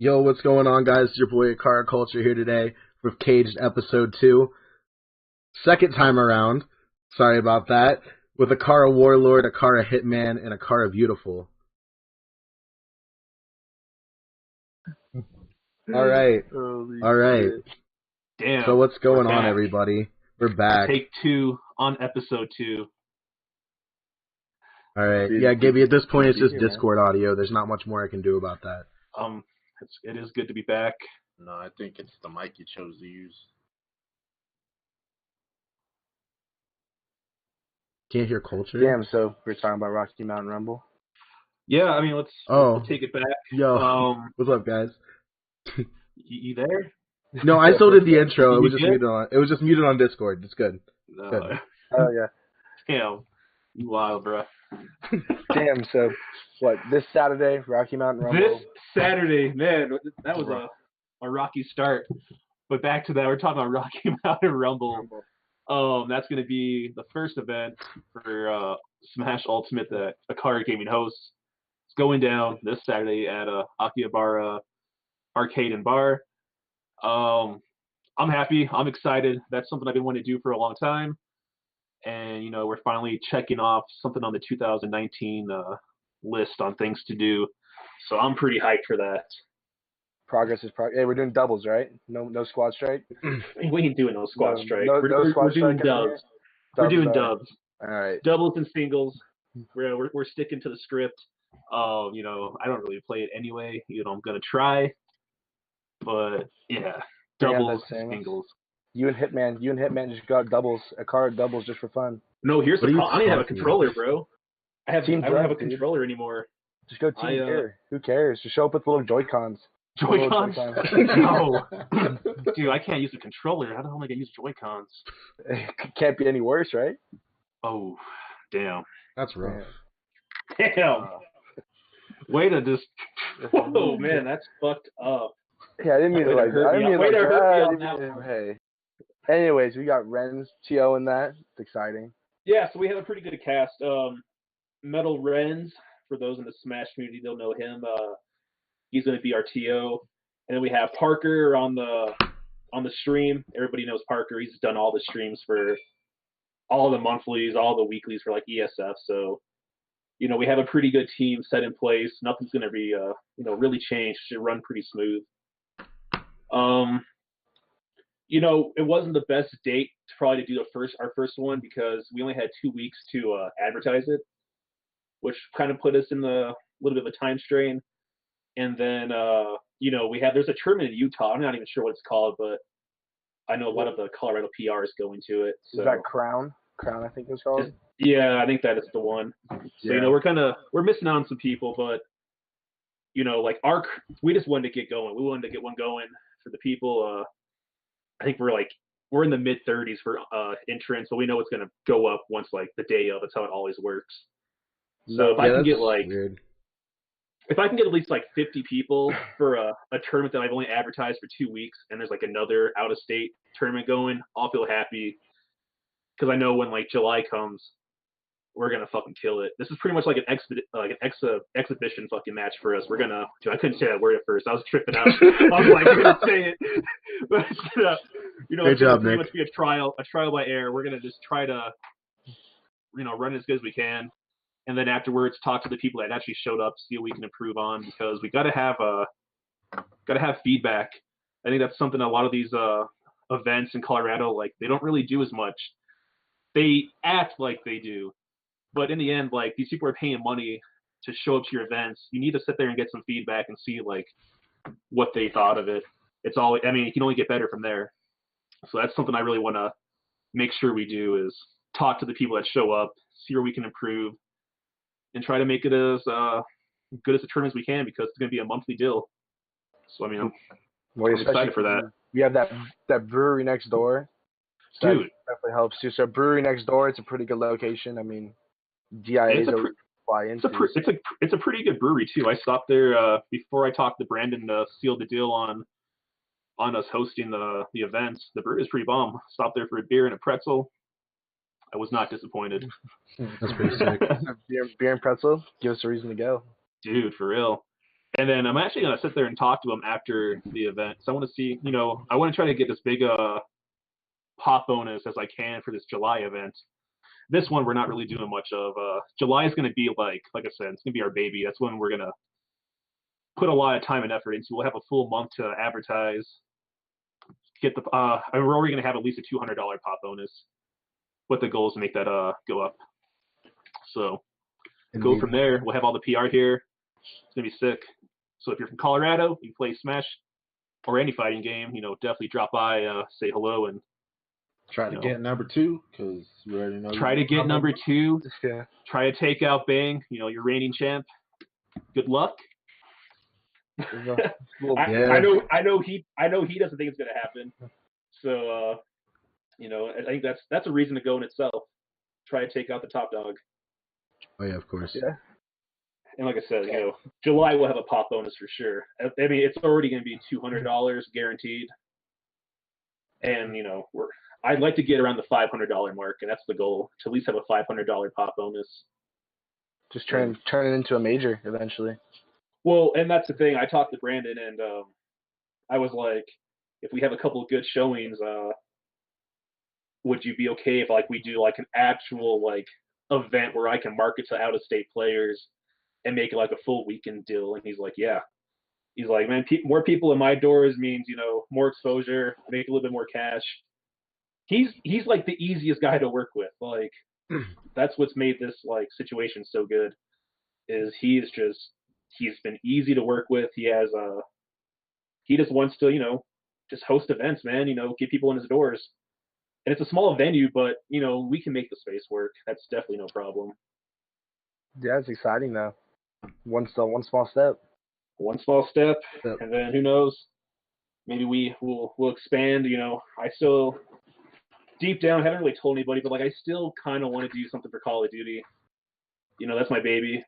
Yo, what's going on, guys? It's your boy AcaRa Culture here today with Caged Episode 2. Second time around, sorry about that, with AcaRa Warlord, AcaRa Hitman, and AcaRa Viewtiful. Alright. Alright. Damn. So what's going on, everybody? We're back. Take 2 on episode 2. Alright. Yeah, Gibby, at this point it's just Discord audio. There's not much more I can do about that. It is good to be back. No, I think it's the mic you chose to use. Can't hear Culture? Damn, so we're talking about Rocky Mountain Rumble? Yeah, I mean, let's take it back. Yo, what's up, guys? You there? No, I still did the intro. It was just muted on Discord. It's good. No. Good. Oh, yeah. Damn. You wild, bro. Damn, so what, this Saturday, Rocky Mountain Rumble? This Saturday, man, that was a rocky start. But back to that, we're talking about Rocky Mountain Rumble. That's going to be the first event for Smash Ultimate that AcaRa Gaming hosts. It's going down this Saturday at AcaRa Arcade and Bar. I'm happy. I'm excited. That's something I've been wanting to do for a long time. And, you know, we're finally checking off something on the 2019 list on things to do. So I'm pretty hyped for that. Progress is progress. Hey, we're doing doubles, right? No squad strike? We ain't doing no squad strike. No We're doing dubs. We're doing dubs. All right. Doubles and singles. We're sticking to the script. You know, I don't really play it anyway. You know, I'm going to try. But, yeah, doubles and singles. You and Hitman just got doubles, AcaRa doubles just for fun. No, here's the problem. I don't even have a controller, bro. I don't have a dude. controller anymore. Just go team gear. Who cares? Just show up with little Joy-Cons. Joy-Cons? No. Dude, I can't use a controller. How the hell am I going to use Joy-Cons? It can't be any worse, right? Oh, damn. That's rough. Damn. Way to just... Whoa, man, that's fucked up. Yeah, I didn't mean to like that. I didn't mean to hurt me on that one. Hey. Anyways, we got Ren's TO in that. It's exciting. Yeah, so we have a pretty good cast. Metal Renz, for those in the Smash community, they'll know him. He's going to be our TO. And then we have Parker on the stream. Everybody knows Parker. He's done all the streams for all the monthlies, all the weeklies for like ESF. So, you know, we have a pretty good team set in place. Nothing's going to be, you know, really changed. Should run pretty smooth. You know, it wasn't the best date to probably do our first one because we only had 2 weeks to advertise it, which kind of put us in the little bit of a time strain. And then, you know, there's a tournament in Utah. I'm not even sure what it's called, but I know a lot of the Colorado PRs go into it. So. Is that Crown? Crown, I think it's called. Yeah, I think that is the one. So, you know, we're missing out on some people, but, you know, like we just wanted to get going. We wanted to get one going for the people. I think we're in the mid-30s for entrance, so we know it's gonna go up once like the day of. That's how it always works. So if I can get at least like 50 people for a tournament that I've only advertised for 2 weeks, and there's like another out-of-state tournament going, I'll feel happy because I know when like July comes, we're gonna fucking kill it. This is pretty much like an exhibition fucking match for us. Dude, I couldn't say that word at first. I was tripping out. I was like, I'm gonna say it, but you know, Great it's gonna job, pretty Nick. much be a trial by error. We're gonna just try to, you know, run as good as we can, and then afterwards talk to the people that actually showed up, see what we can improve on because we gotta have feedback. I think that's something a lot of these events in Colorado like they don't really do as much. They act like they do. But in the end, like, these people are paying money to show up to your events. You need to sit there and get some feedback and see, like, what they thought of it. It can only get better from there. So that's something I really want to make sure we do is talk to the people that show up, see where we can improve, and try to make it as good as a tournament as we can because it's going to be a monthly deal. So, I mean, I'm excited for that. We have that brewery next door. So Dude. that definitely helps, too. So brewery next door, it's a pretty good location. I mean, DIAs are fly into. It's a pretty good brewery too. I stopped there before I talked to Brandon to seal the deal on us hosting the events. The brewery is pretty bomb. Stopped there for a beer and a pretzel. I was not disappointed. That's pretty sick. Beer and pretzel. Give us a reason to go. Dude, for real. And then I'm actually gonna sit there and talk to him after the event. So I want to see, I want to try to get this big pop bonus as I can for this July event. This one we're not really doing much of. July is gonna be like I said, it's gonna be our baby. That's when we're gonna put a lot of time and effort into. We'll have a full month to advertise. Get the we're already gonna have at least a $200 pop bonus. But the goal is to make that go up. So go from there. We'll have all the PR here. It's gonna be sick. So if you're from Colorado, you play Smash or any fighting game, definitely drop by, say hello, and try to get number 2 because we already know. Try to get number 2. Yeah. Try to take out Bang. Your reigning champ. Good luck. I know he doesn't think it's gonna happen. So I think that's a reason to go in itself. Try to take out the top dog. Oh yeah, of course. Yeah. And like I said, July will have a pop bonus for sure. I mean, it's already going to be $200 guaranteed. And I'd like to get around the $500 mark, and that's the goal, to at least have a $500 pop bonus. Just turn it into a major eventually. Well, and that's the thing. I talked to Brandon, and I was like, if we have a couple of good showings, would you be okay if we do an actual event where I can market to out-of-state players and make it a full weekend deal? And he's like, yeah. He's like, man, more people in my doors means more exposure, make a little bit more cash. He's the easiest guy to work with. That's what's made this situation so good. Is he's been easy to work with. He just wants to just host events, man. Get people in his doors. And it's a small venue, but we can make the space work. That's definitely no problem. Yeah, it's exciting though. One small step. One small step, Yep. And then who knows? Maybe we'll expand. I still deep down haven't really told anybody, but I still kind of want to do something for Call of Duty. That's my baby.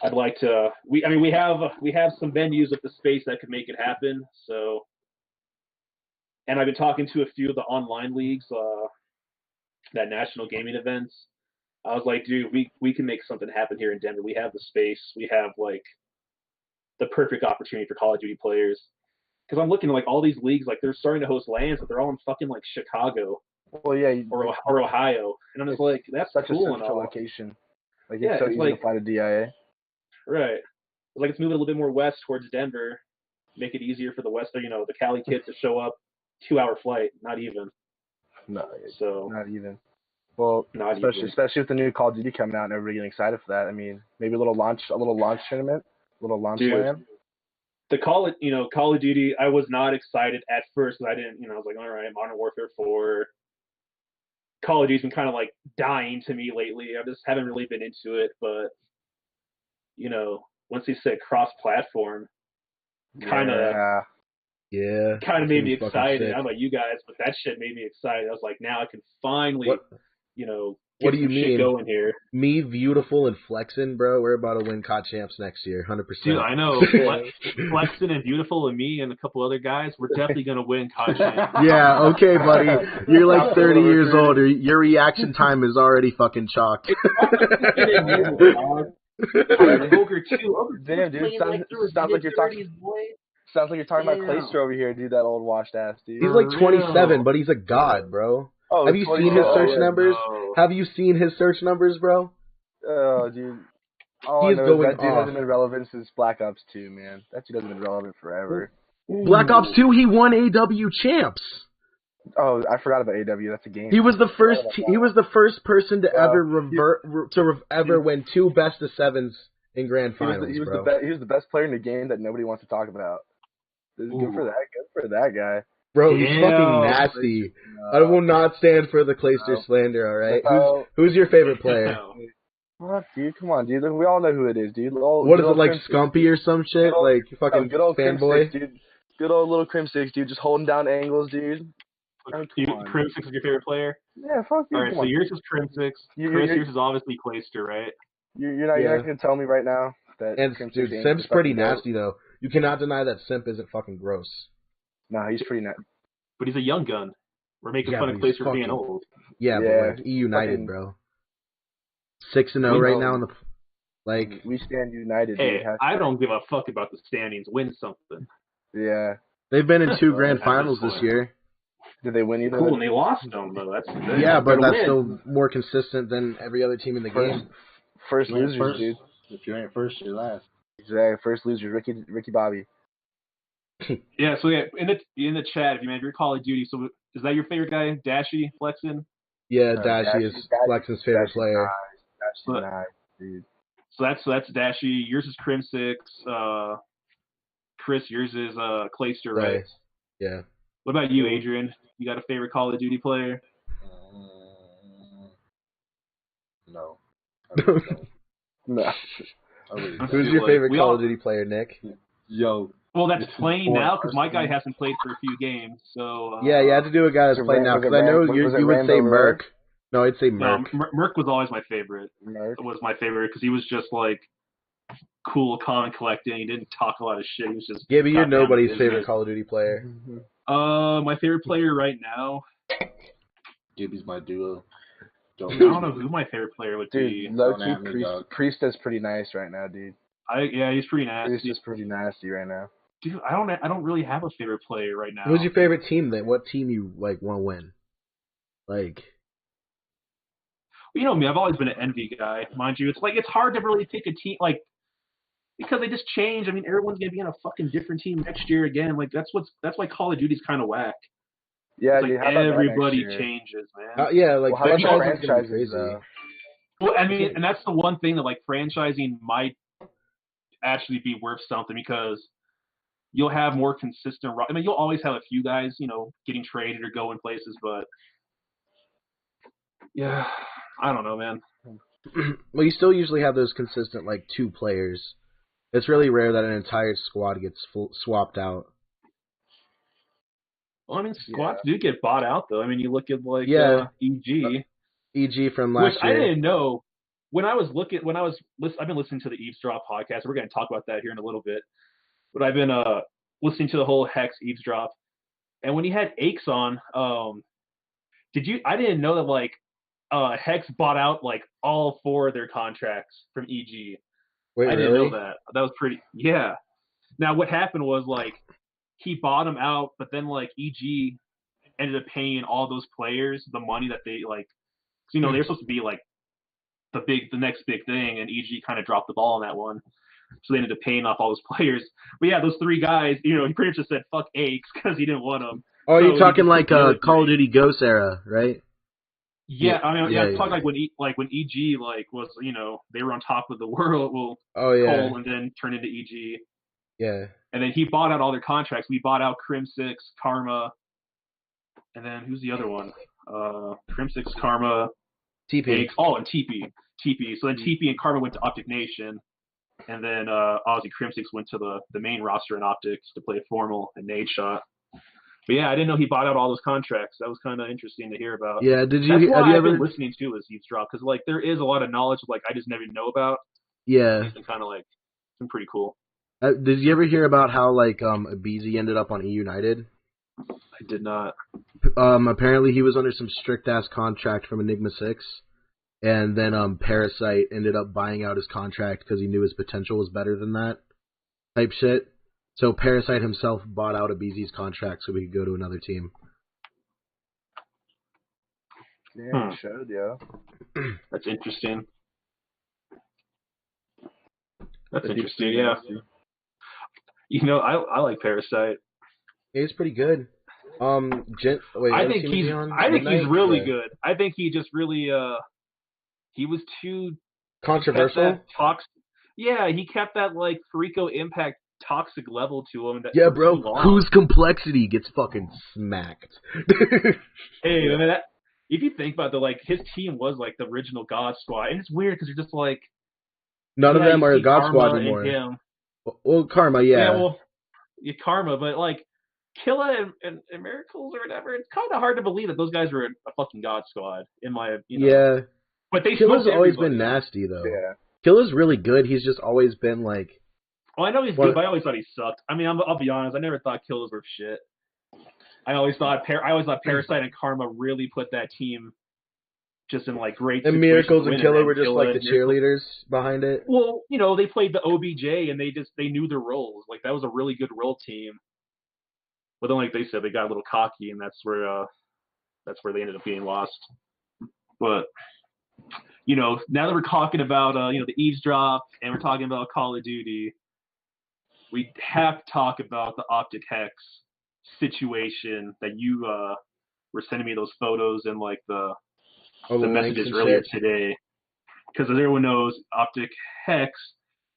I'd like to. We have some venues with the space that could make it happen. So. And I've been talking to a few of the online leagues, that national gaming events. I was like, dude, we can make something happen here in Denver. We have the space. We have the perfect opportunity for Call of Duty players. Because I'm looking at all these leagues, they're starting to host LANs, but they're all in fucking Chicago. Well, yeah, or Ohio, and I'm just like, that's such cool a and central all. location. It's so easy to fly to DIA. Right. It's moving a little bit more west towards Denver, make it easier for the west, the Cali kids to show up. 2-hour flight, not even. No, so not even. Well, not especially with the new Call of Duty coming out and everybody getting excited for that. I mean, maybe a little launch tournament, a little launch LAN. The Call of Duty, I was not excited at first because I didn't, I was like, all right, Modern Warfare 4. Call of Duty's been kind of dying to me lately. I just haven't really been into it, but once they said cross-platform, kind of made me excited. I don't know about you guys, but that shit made me excited. I was like, now I can finally, what do you mean? Shit going here. Me, Viewtiful, and Flexin, bro. We're about to win COD champs next year, 100%. Dude, I know. Flexin and Viewtiful and me and a couple other guys, we're definitely gonna win COD champs. Yeah, okay, buddy. You're 30 years old. Your reaction time is already fucking chalked. Ogre too. Damn, dude. Sounds like you're talking. Sounds like you're talking about Clayster over here, dude. That old washed ass, dude. He's 27, but he's a god, bro. Oh, have you seen his search numbers? No. Have you seen his search numbers, bro? Oh, dude. He's going that dude hasn't been relevant since Black Ops 2, man. That dude hasn't been relevant forever. Black Ops 2, he won AW champs. Oh, I forgot about AW. That's a game. He was the first. He was the first person to ever win 2 best of 7s in grand finals. He was the best player in the game that nobody wants to talk about. Good for that guy. Bro, he's fucking nasty. I will not stand for the Clayster slander, alright? Who's your favorite player? Fuck, dude, come on, dude. We all know who it is, dude. What is it, Scumpy or some shit? Fucking good old fanboy? Dude. Good old little Crim 6, dude. Just holding down angles, dude. Crim 6 is your favorite player? Yeah, fuck you. Alright, so yours is Crim 6. Yours is obviously Clayster, right? You're not going to tell me right now that... And, dude, Simp's pretty nasty, though. You cannot deny that Simp isn't fucking gross. No, he's pretty nasty. But he's a young gun. We're making fun of Clayster for being old. Yeah, but E United, bro. 6-0 right now in the. Like, we stand united, Hey, dude. I don't give a fuck about the standings. Win something. Yeah. they've been in 2 Well, grand at finals this this point. year. Did they win either? Cool, and they lost them though. That's the thing. Yeah, but Gotta that's win. still more consistent than every other team in the game. First You ain't losers, first. dude. If you ain't first, you're last. Exactly. First losers, Ricky Bobby. Yeah, so yeah, in the chat, if you're Call of Duty, so is that your favorite guy, Dashy, Flexin? Yeah, Dashy is Flex's favorite player. Dashy's nice, dude. So that's Dashy. Yours is Crim6. Chris, yours is Clayster, right? Clay. Yeah. What about you, Adrian? You got a favorite Call of Duty player? No. I really don't. No. I really Who's don't. Who's your favorite we Call all- of Duty player, Nick? Yo. Well, that's playing now because my guy Personally. hasn't played for a few games. So Yeah, you have to do a guy that's was it playing now, Ram- because was I it know Ram- you was it would say Rambo Merc. No, I'd say no, Merc. Merc was always my favorite. Merc. Was my favorite because he was just like cool, calm, and collected. He didn't talk a lot of shit. He was just Gibby, you're got down to nobody's business. favorite Call of Duty player. My favorite player right now. Gibby's my duo. I don't know who my favorite player would be. Dude, low Don't at me, key, dog. Priest is pretty nice right now, dude. Yeah, he's pretty nasty. Priest is pretty nasty right now. Dude, I don't really have a favorite player right now. Who's your favorite team then? What team you like want to win? Like, You know me, I've always been an Envy guy, mind you. It's hard to really pick a team because they just change. I mean, everyone's gonna be on a fucking different team next year again. Like that's why Call of Duty's kind of whack. Yeah, It's dude. like How about that everybody next year? changes, man. yeah, like Well, how about the franchises can be franchises, crazy. though? Well, I mean, and that's the one thing that like franchising might actually be worth something because you'll have more consistent. I mean, you'll always have a few guys, getting traded or going places, but yeah, I don't know, man. Well, you still usually have those consistent like 2 players. It's really rare that an entire squad gets swapped out. Well, I mean, squads do get bought out though. I mean, you look at like EG. EG from last Which year. I didn't know I've been listening to the Eavesdrop podcast. We're going to talk about that here in a little bit. But I've been listening to the whole Hex Eavesdrop. And when he had Aches on, I didn't know that like Hex bought out like all 4 of their contracts from EG. Wait, I didn't really? know that. That was pretty yeah. Now what happened was like he bought them out, but then like EG ended up paying all those players the money that they like. They're supposed to be like the next big thing, and EG kind of dropped the ball on that one. So they ended up paying off all those players. But yeah, those 3 guys, he pretty much just said fuck Aches because he didn't want them. Oh, so you're talking like Call of Duty Ghost era, right? Yeah, I mean, yeah, talking like when EG like was they were on top of the world. Well, oh yeah, Cole and then turned into EG. Yeah. And then he bought out all their contracts. We bought out Crim6, Karma, and then who's the other one? Crim6, Karma, TP. And TP. So then TP and Karma went to Optic Nation, and then obviously Crim6 went to the main roster in Optics to play Formal and Nade Shot. But yeah, I didn't know he bought out all those contracts. That was kind of interesting to hear about. Yeah, That's why I've been listening to his Eavesdrop because like there is a lot of knowledge like I just never know about. Yeah. It's kind of like it's been pretty cool. Did you ever hear about how like Abizi ended up on E United? I did not. Apparently he was under some strict ass contract from Enigma 6, and then Parasite ended up buying out his contract because he knew his potential was better than that type shit. So Parasite himself bought out Abizi's contract so we could go to another team. Yeah, it showed, yeah. That's interesting. That's interesting, yeah. I like Parasite. He's pretty good. I think he's really good. I think he just really he was too controversial. Yeah, he kept that like Freako Impact toxic level to him. Yeah, bro. Whose complexity gets fucking smacked? Hey, I mean, if you think about it, like his team was like the original God Squad, and it's weird because you're just like none of them are God Squad anymore. Well, Karma, yeah. Yeah, Karma, but like Killa and Miracles or whatever, it's kind of hard to believe that those guys were a fucking God Squad in my Yeah. But Killa's always been nasty though. Yeah. Killa's really good. He's just always been like. Oh, I know he's good, but I always thought he sucked. I mean, I'll be honest. I never thought Kill was worth shit. I always thought Parasite and Karma really put that team just in like great. And situations Miracles to and win Killer then were just kill like it. the cheerleaders behind it. Well, they played the OBJ and they knew their roles. Like that was a really good role team. But then, like they said, they got a little cocky, and that's where they ended up getting lost. But now that we're talking about the eavesdrop and we're talking about Call of Duty, we have to talk about the Optic Hex situation that you were sending me those photos and like the messages earlier today. Because as everyone knows, Optic Hex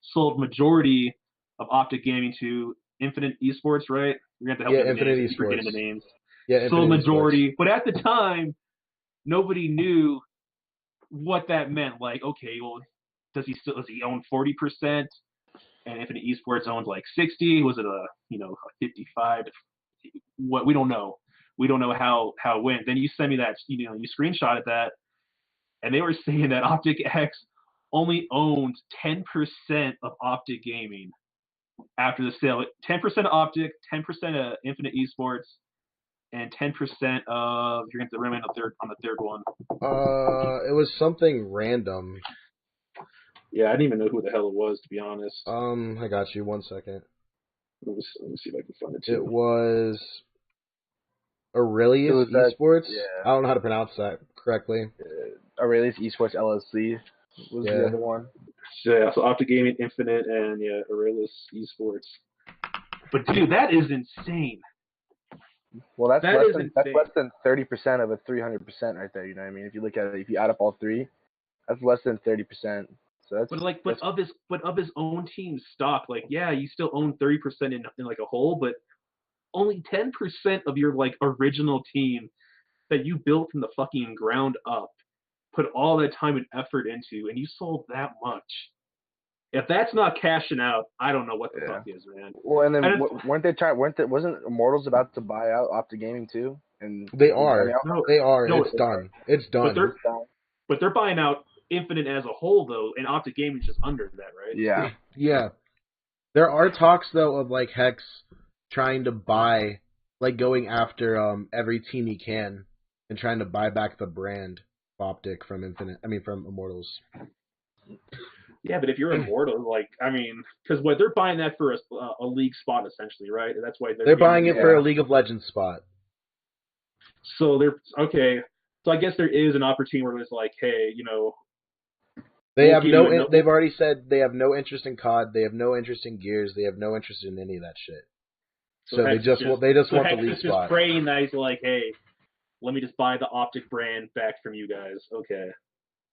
sold majority of Optic Gaming to Infinite Esports, right? You're going to have to help me with Infinite names. Esports. Forgetting the names. Yeah, sold majority. Esports. But at the time, nobody knew what that meant. Like, okay, well, does he own 40%? And Infinite Esports owns like 60. Was it a 55? What we don't know. We don't know how it went. Then you send me that you screenshotted that, and they were saying that Optic X only owned 10% of Optic Gaming after the sale. 10% of Optic, 10% of Infinite Esports, and 10% of you're going to remain on the third one. It was something random. Yeah, I didn't even know who the hell it was, to be honest. I got you. 1 second. Let me see if I can find it too. It was Aurelius Esports. Yeah. I don't know how to pronounce that correctly. Aurelius Esports LLC was the other one. Yeah, so Optic Gaming, Infinite, and Aurelius Esports. But dude, that is insane. Well, that's less than 30% of a 300% right there. You know what I mean? If you look at it, if you add up all three, that's less than 30%. So that's of his own team stock, like you still own 30% in like a whole, but only 10% of your like original team that you built from the fucking ground up, put all that time and effort into, and you sold that much. If that's not cashing out, I don't know what the fuck is, man. Well, and then wasn't Immortals about to buy out Optic Gaming too? And they are. It's done. It's done. But they're buying out Infinite as a whole, though, and Optic Gaming's just under that, right? Yeah. Yeah. There are talks, though, of, like, Hex trying to buy, like, going after every team he can and trying to buy back the brand Optic from Immortals. Yeah, but if you're Immortal, because they're buying that for a league spot, essentially, right? That's why they're buying it for a League of Legends spot. So they're okay. So I guess there is an opportunity where it's like, hey, They have they've already said they have no interest in COD. They have no interest in Gears. They have no interest in any of that shit. So they just want the league spot. Just praying that he's like, hey, let me just buy the Optic brand back from you guys. Okay.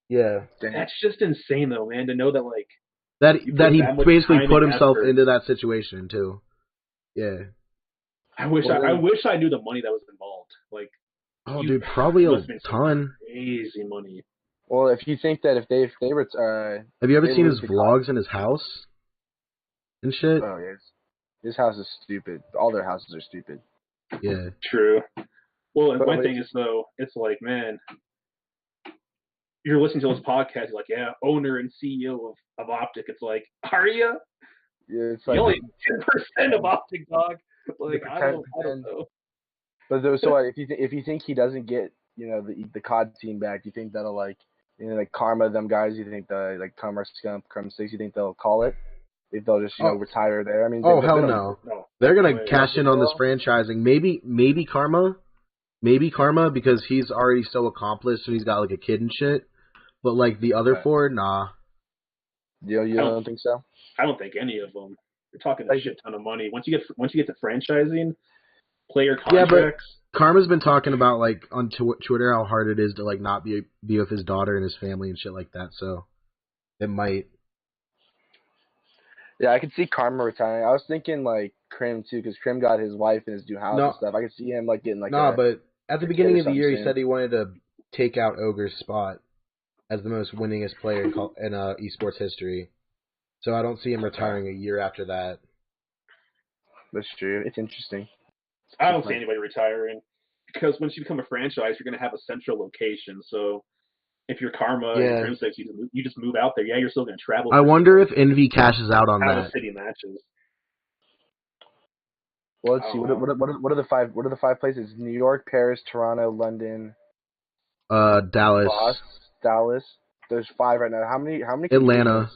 Yeah. That's just insane, though, man. To know that that he basically put himself into that situation too. Yeah. I wish I knew the money that was involved. Like. Oh, dude, probably a ton. Crazy money. Well, if you think that if they have you ever seen his vlogs in his house and shit? Oh yes, his house is stupid. All their houses are stupid. Yeah, true. Well, and one thing is though, it's like, man, you're listening to this podcast, you're like, yeah, owner and CEO of Optic. It's like, are you? Yeah, it's like only 10% of Optic, dog. Like, I don't know. But so if you think he doesn't get the COD team back, you think that'll like Karma, them guys, you think the Karma Scump, Crumb 6, you think they'll call it? If they'll just retire there? I mean, hell no. They're gonna cash in on this franchising. Maybe Karma because he's already so accomplished and he's got like a kid and shit. But like the other four, nah. You don't think so? I don't think any of them. You're talking a shit ton of money. Once you get to franchising. Player contracts. Yeah, but Karma's been talking about like on Twitter how hard it is to like not be with his daughter and his family and shit like that. So it might. Yeah, I could see Karma retiring. I was thinking like Krim too, because Krim got his wife and his new house and stuff. I could see him like getting like. But at the beginning of the year, he said he wanted to take out Ogre's spot as the most winningest player in esports history. So I don't see him retiring a year after that. That's true. It's interesting. I don't see anybody retiring because once you become a franchise, you're going to have a central location. So if you're Karma and Crimsix, you just move out there. Yeah, you're still going to travel. I wonder if Envy cashes out on that. City matches. Well, let's see. What are the five? What are the 5 places? New York, Paris, Toronto, London, Dallas. Dallas. There's 5 right now. How many? Atlanta.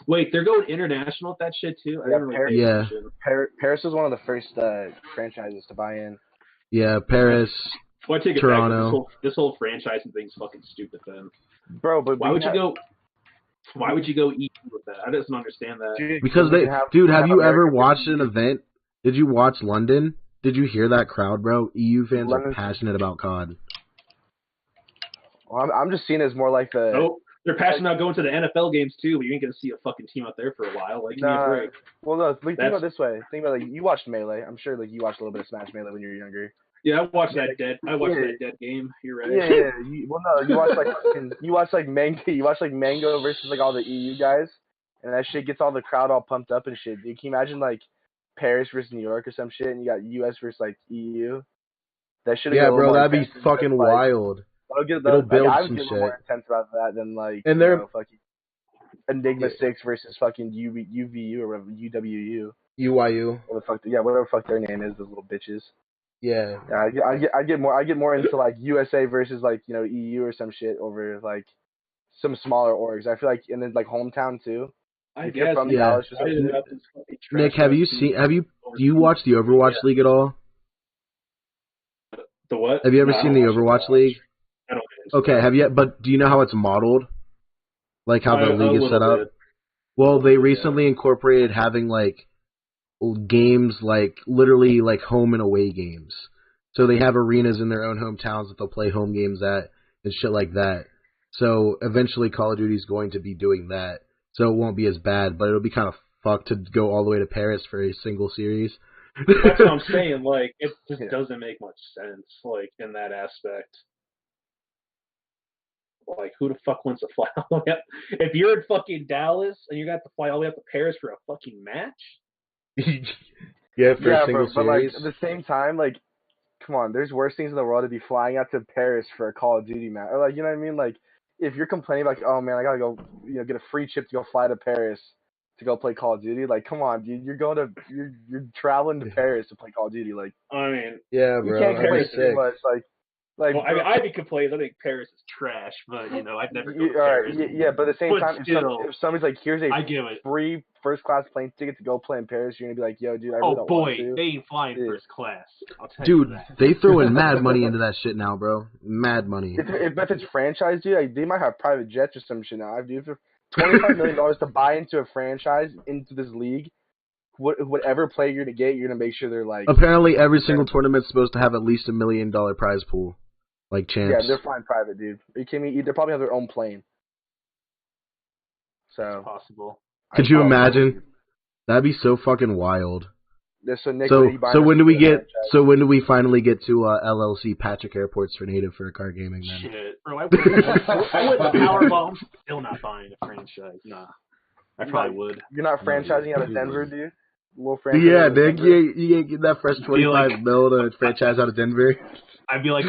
Wait, they're going international with that shit too? I Yeah, didn't really pay attention. Paris was one of the first franchises to buy in. Yeah, Paris. Well, I take it Toronto. back. This whole franchising thing's fucking stupid then. Bro, but why would you go EU with that? I just don't understand that. Because have you ever watched an event? Did you watch London? Did you hear that crowd, bro? EU fans are passionate about COD. Well, I'm just seeing it as more like the. Nope. They're passionate about going to the NFL games too, but you ain't gonna see a fucking team out there for a while. Like, give me a break. Well, no. Think about it this way. Think about you watched Melee. I'm sure you watched a little bit of Smash Melee when you were younger. Yeah, I watched that dead game. You're right. Yeah. You watched Mango. You watched Mango versus all the EU guys, and that shit gets all the crowd all pumped up and shit. Dude, can you imagine Paris versus New York or some shit, and you got US versus EU? That should. Yeah, bro, that'd be fucking wild. It'll build some shit. More intense about that than and they're fucking Enigma 6 versus fucking UVU or whatever, UWU. UYU. Whatever the fuck their name is, those little bitches. Yeah. I get more into USA versus EU or some shit over some smaller orgs. I feel and then hometown too. I guess. Yeah. Nick, do you watch the Overwatch League at all? The what? Have you ever seen the Overwatch League? I don't Okay, but do you know how it's modeled? Like how the league is set up? Bit. Well, they recently incorporated having games literally home and away games. So they have arenas in their own hometowns that they'll play home games at and shit like that. So eventually Call of Duty's going to be doing that. So it won't be as bad, but it'll be kind of fucked to go all the way to Paris for a single series. That's what I'm saying. It just doesn't make much sense, in that aspect. Who the fuck wants to fly all the way up? If you're in fucking Dallas and you got to fly all the way up to Paris for a fucking match? Yeah, for a single series. But at the same time, come on, there's worse things in the world to be flying out to Paris for a Call of Duty match. Or you know what I mean? If you're complaining oh man, I gotta go, get a free trip to go fly to Paris to go play Call of Duty. Come on, dude, you're traveling to Paris to play Call of Duty. I mean, yeah, bro, you can't compare it too much. I'd be complaining. I think Paris is trash, but I'd never go to Paris. Yeah, but at the same time, if somebody's here's a free first-class plane ticket to go play in Paris, you're gonna be yo, dude, I really don't want to. They ain't flying first class. I'll tell you that. They throw in mad money into that shit now, bro. Mad money. If it's franchise, dude, they might have private jets or some shit now. Dude, for $25 million to buy into a franchise, into this league, whatever player you're gonna get, you're gonna make sure they're Apparently, every single tournament's supposed to have at least $1 million prize pool. Champs. Yeah, they're flying private, dude. Are you kidding me? They probably have their own plane. So it's possible. Could you imagine? That'd be so fucking wild. So Nick, when do we finally get to LLC Patrick Airports for Native for car gaming then? Shit, bro, I went Powerbomb. Still not buying a franchise. Nah, I probably would. You're not franchising out of Denver, dude. Yeah, Nick, you ain't get that fresh $25 million to franchise out of Denver. I'd be like,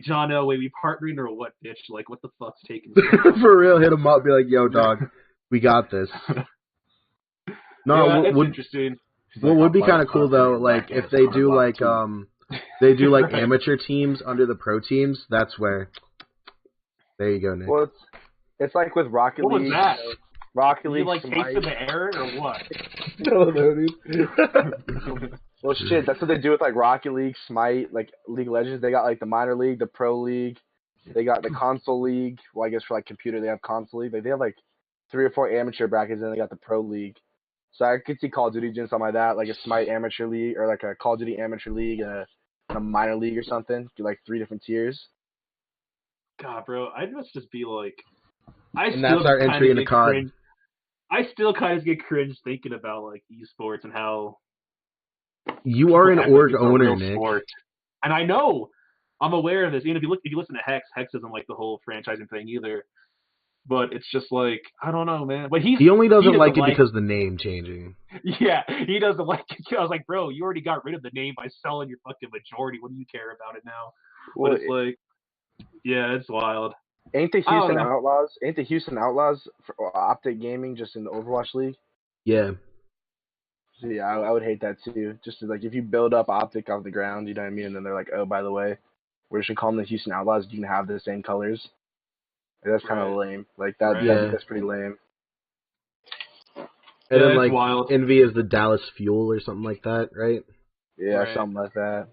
John Elway, we partnering or what, bitch? What the fuck's taking? For real, hit him up, be like, yo, dog, we got this. No, that's interesting. What would be kind of cool though, if they do amateur teams under the pro teams. That's where. There you go, Nick. Well, it's like with Rocket League. What was that? Rocket League. You taste of the air or what? I don't know, dude. Well, shit, that's what they do with Rocket League, Smite, League of Legends. They got the minor league, the pro league. They got the console league. Well, I guess for computer, they have console league. They have 3 or 4 amateur brackets, and they got the pro league. So I could see Call of Duty doing something like that, a Smite amateur league or a Call of Duty amateur league and a minor league or something. Do 3 different tiers. God, bro, I must just be and that's our entry into COD. I still kind of get cringe thinking about esports and how you are an org owner, Nick. Sport. And I know, I'm aware of this. Even if you listen to Hex doesn't like the whole franchising thing either. But it's just I don't know, man. But he only doesn't like it because of the name changing. Yeah, he doesn't like it. I was like, bro, you already got rid of the name by selling your fucking majority. What do you care about it now? Well, but it's yeah, it's wild. Ain't the Houston Outlaws? Ain't the Houston Outlaws for Optic Gaming just in the Overwatch League? Yeah. So yeah, I would hate that too. Just if you build up Optic off the ground, you know what I mean, and then they're oh, by the way, we're just gonna call them the Houston Outlaws. You can have the same colors. That's kind of lame. Like that. Right. That's pretty lame. And then, that's like, wild. Envy is the Dallas Fuel or something like that, right? Yeah, Right. something like that.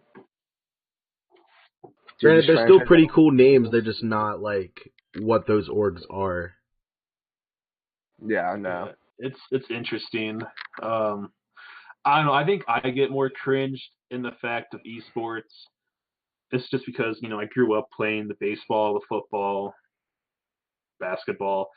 Granted, they're still pretty cool names. They're just not, like, what those orgs are. Yeah, I know. It's interesting. I don't know. I think I get more cringed in the fact of esports. It's just because, you know, I grew up playing the baseball, the football, basketball.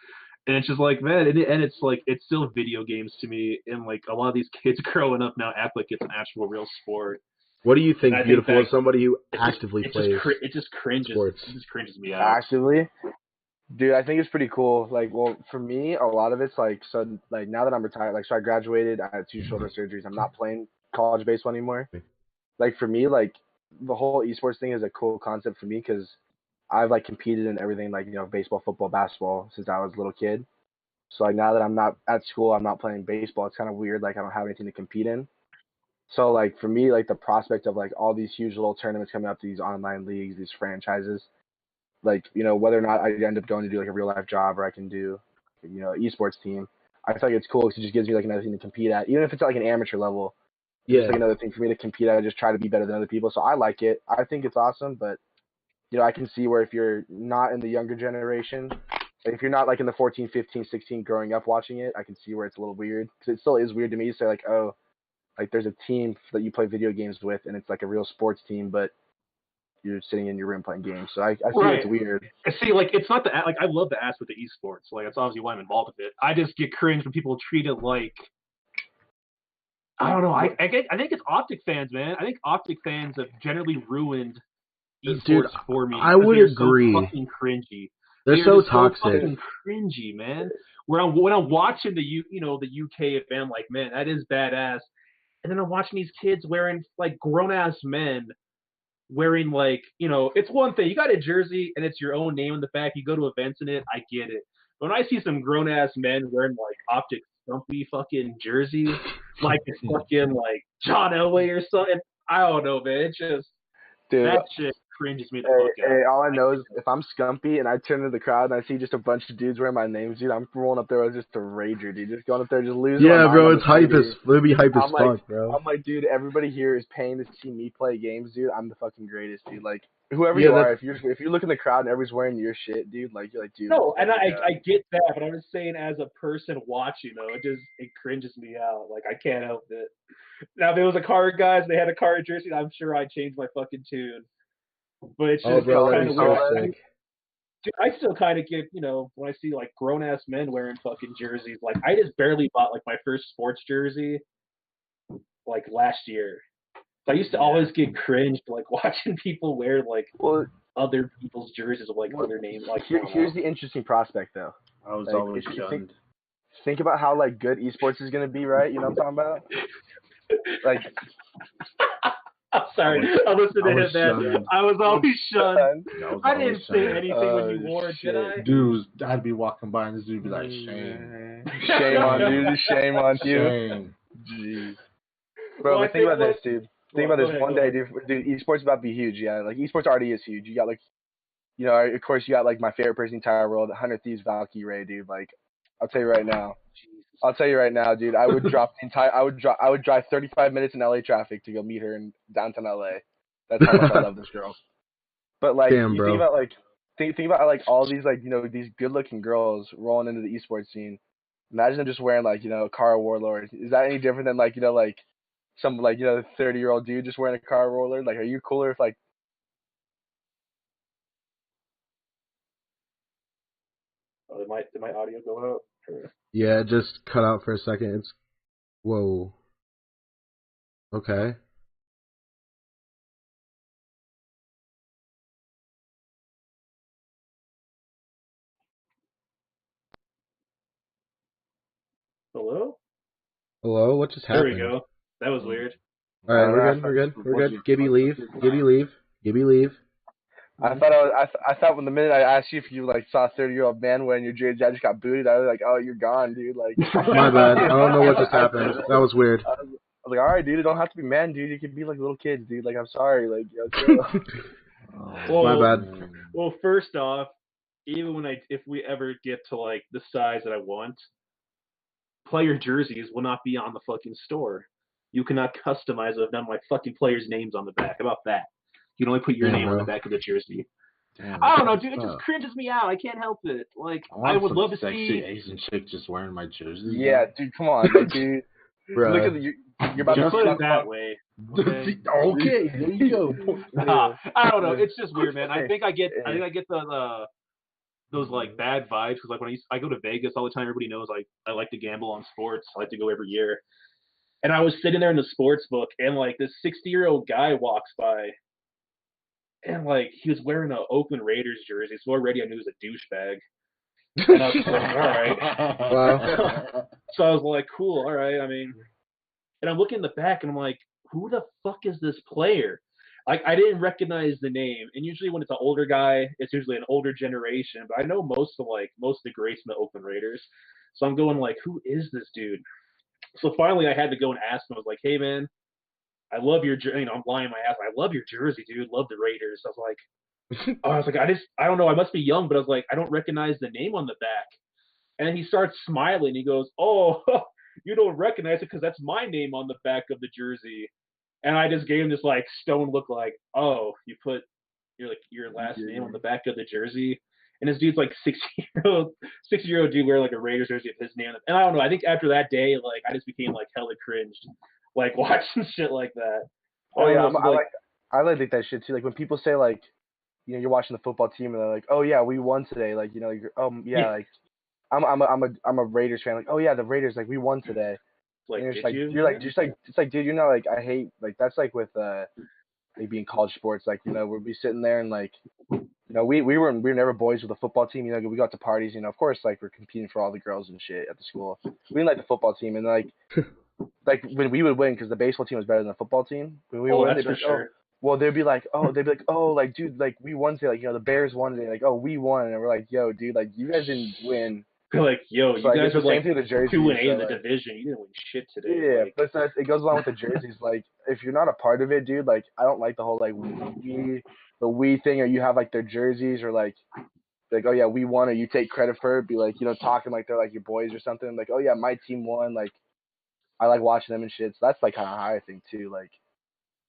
And it's just like, man, and it's like, it's still video games to me. And like, a lot of these kids growing up now act like it's an actual real sport. What do you think, Viewtiful, as somebody who it actively plays it just cringes. sports? It just cringes me out. Actively? Dude, I think it's pretty cool. Like, well, for me, a lot of it's like, so, like, now that I'm retired, like, so I graduated, I had 2 shoulder surgeries. I'm not playing college baseball anymore. Like, for me, like, the whole esports thing is a cool concept for me because I've, like, competed in everything, like, you know, baseball, football, basketball since I was a little kid. So, like, now that I'm not at school, I'm not playing baseball, it's kind of weird. Like, I don't have anything to compete in. So, like, for me, like, the prospect of, like, all these huge little tournaments coming up, these online leagues, these franchises, like, you know, whether or not I end up going to do, like, a real-life job or I can do, you know, esports team, I feel like it's cool because it just gives me, like, another thing to compete at. Even if it's, like, an amateur level, it's just, like, another thing for me to compete at. I just try to be better than other people. So I like it. I think it's awesome, but, you know, I can see where if you're not in the younger generation, like, if you're not, like, in the 14, 15, 16 growing up watching it, I can see where it's a little weird. Because it still is weird to me to say, like, oh, like, there's a team that you play video games with, and it's, like, a real sports team, but you're sitting in your room playing games. So I see it's weird. See, like, it's not like, I love the ass with the esports. Like, that's obviously why I'm involved with it. I just get cringe when people treat it like, I don't know. I think it's Optic fans, man. I think Optic fans have generally ruined esports for me. I would agree. So fucking cringy. They're so toxic. So fucking cringy, man. When I'm watching the UK event, like, man, that is badass. And then I'm watching these kids wearing, like, grown ass men wearing, like, you know, it's one thing. You got a jersey and it's your own name in the back. You go to events in it, I get it. But when I see some grown ass men wearing, like, Optic stumpy fucking jerseys, like it's fucking like John Elway or something, I don't know, man. It's just, dude, that shit cringes me the fuck out. Hey, all I know is if I'm Scumpy and I turn to the crowd and I see just a bunch of dudes wearing my names, dude, I'm rolling up there as just a rager, dude. Just going up there, just losing. Yeah, bro, it's hype as it'll be hype as fuck, bro. I'm like, dude, everybody here is paying to see me play games, dude. I'm the fucking greatest, dude. Like, whoever you are, if you look in the crowd and everybody's wearing your shit, dude, like, you're like, dude. No, and I get that, but I'm just saying, as a person watching, though, it cringes me out. Like, I can't help it. Now, if there was a card, guys, they had a card jersey, I'm sure I'd change my fucking tune. But it's just kind of weird. Dude, I still kind of get, you know, when I see, like, grown-ass men wearing fucking jerseys. Like, I just barely bought, like, my first sports jersey, like, last year. So I used to always get cringed, like, watching people wear, like, other people's jerseys with, like, other names. Like, here's the interesting prospect, though. I was always shunned. Think about how, like, good esports is going to be, right? You know what I'm talking about? Like... I'm sorry. I listened to him, man. I was always shunned. I didn't say anything when you wore it, did I? Dude, I'd be walking by and this dude would be like, shame. Shame on you. Shame on you. Shame. Jeez. Bro, but think about this, dude. Think about this. One day, dude, esports about to be huge, yeah. Like, esports already is huge. You got, like, you know, of course, you got, like, my favorite person in the entire world, 100 Thieves Valkyrie Ray, dude. Like, I'll tell you right now, dude. I would I would drive 35 minutes in LA traffic to go meet her in downtown LA. That's how much I love this girl. But like, damn, bro. Think about like, think about like all these, like, you know, these good-looking girls rolling into the esports scene. Imagine them just wearing, like, you know, AcaRa Warlord. Is that any different than, like, you know, like some, like, you know, 30-year-old dude just wearing a AcaRa Warlord? Like, are you cooler if, like? Oh, did my audio go out? Yeah, it just cut out for a second. It's whoa. Okay. Hello? Hello? What just happened? There we go. That was weird. All right, we're good. Gibby, leave. I thought when the minute I asked you if you, like, saw a 30-year-old man wearing your jersey, I just got booted. I was like, oh, you're gone, dude. Like, my bad. I don't know what just happened. That was weird. I was like, all right, dude. It don't have to be men, dude. You can be like little kids, dude. Like, I'm sorry. Like, you know, Well, My bad. Well, first off, even if we ever get to like the size that I want, player jerseys will not be on the fucking store. You cannot customize it with none of my fucking players' names on the back. How about that? You can only put your name on the back of the jersey. Damn, I don't know, dude. It just cringes me out. I can't help it. Like, I would love to sexy see Asian chick just wearing my jersey. Yeah, dude, come on, like, dude. Look at you're about just to put it that way. Okay. Okay, there you go. I don't know. It's just weird, man. I think I get the those like bad vibes because like when I go to Vegas all the time, everybody knows like I like to gamble on sports. I like to go every year. And I was sitting there in the sports book, and like this 60-year-old guy walks by, and like he was wearing an Oakland Raiders jersey, so already I knew he was a douchebag. And I was like, all right. Wow. So I was like, cool, all right. I mean, and I'm looking in the back, and I'm like, who the fuck is this player? Like, I didn't recognize the name. And usually when it's an older guy, it's usually an older generation. But I know most of the greats in the Oakland Raiders. So I'm going like, who is this dude? So finally I had to go and ask him. I was like, hey man, I love your jersey. I'm lying my ass. I love your jersey, dude. Love the Raiders. I don't know. I must be young, but I was like, I don't recognize the name on the back. And then he starts smiling. He goes, oh, you don't recognize it because that's my name on the back of the jersey. And I just gave him this like stone look, like, oh, you put your last name on the back of the jersey. And this dude's like 60-year-old dude wearing like a Raiders jersey with his name. And I don't know. I think after that day, like I just became like hella cringed, like watching shit like that. Oh yeah, I like that shit too. Like when people say like, you know, you're watching the football team and they're like, oh yeah, we won today. Like, you know, like I'm a Raiders fan. Like, oh yeah, the Raiders, like we won today. Like, and you're like, dude, you're not like, I hate, like that's like with like being college sports. Like, you know, we'll be sitting there and like, you know, we were never boys with the football team. You know, we got to parties. You know, of course, like we're competing for all the girls and shit at the school. We didn't like the football team, and like when we would win because the baseball team was better than the football team. When we won, they'd be like, sure. well, they'd be like, like, dude, like we won today. Like, you know, the Bears won today. Like, oh, we won, and we're like, yo, dude, like you guys didn't win. Like, yo, so, you guys are like 2-8 in the division. You didn't win shit today. Yeah, like, but it goes along with the jerseys. Like, if you're not a part of it, dude, like I don't like the whole like we thing, or you have like their jerseys, or like oh yeah, we won, or you take credit for it. Be like, you know, talking like they're like your boys or something. Like, oh yeah, my team won. Like, I like watching them and shit. So that's like kind of how I think too. Like,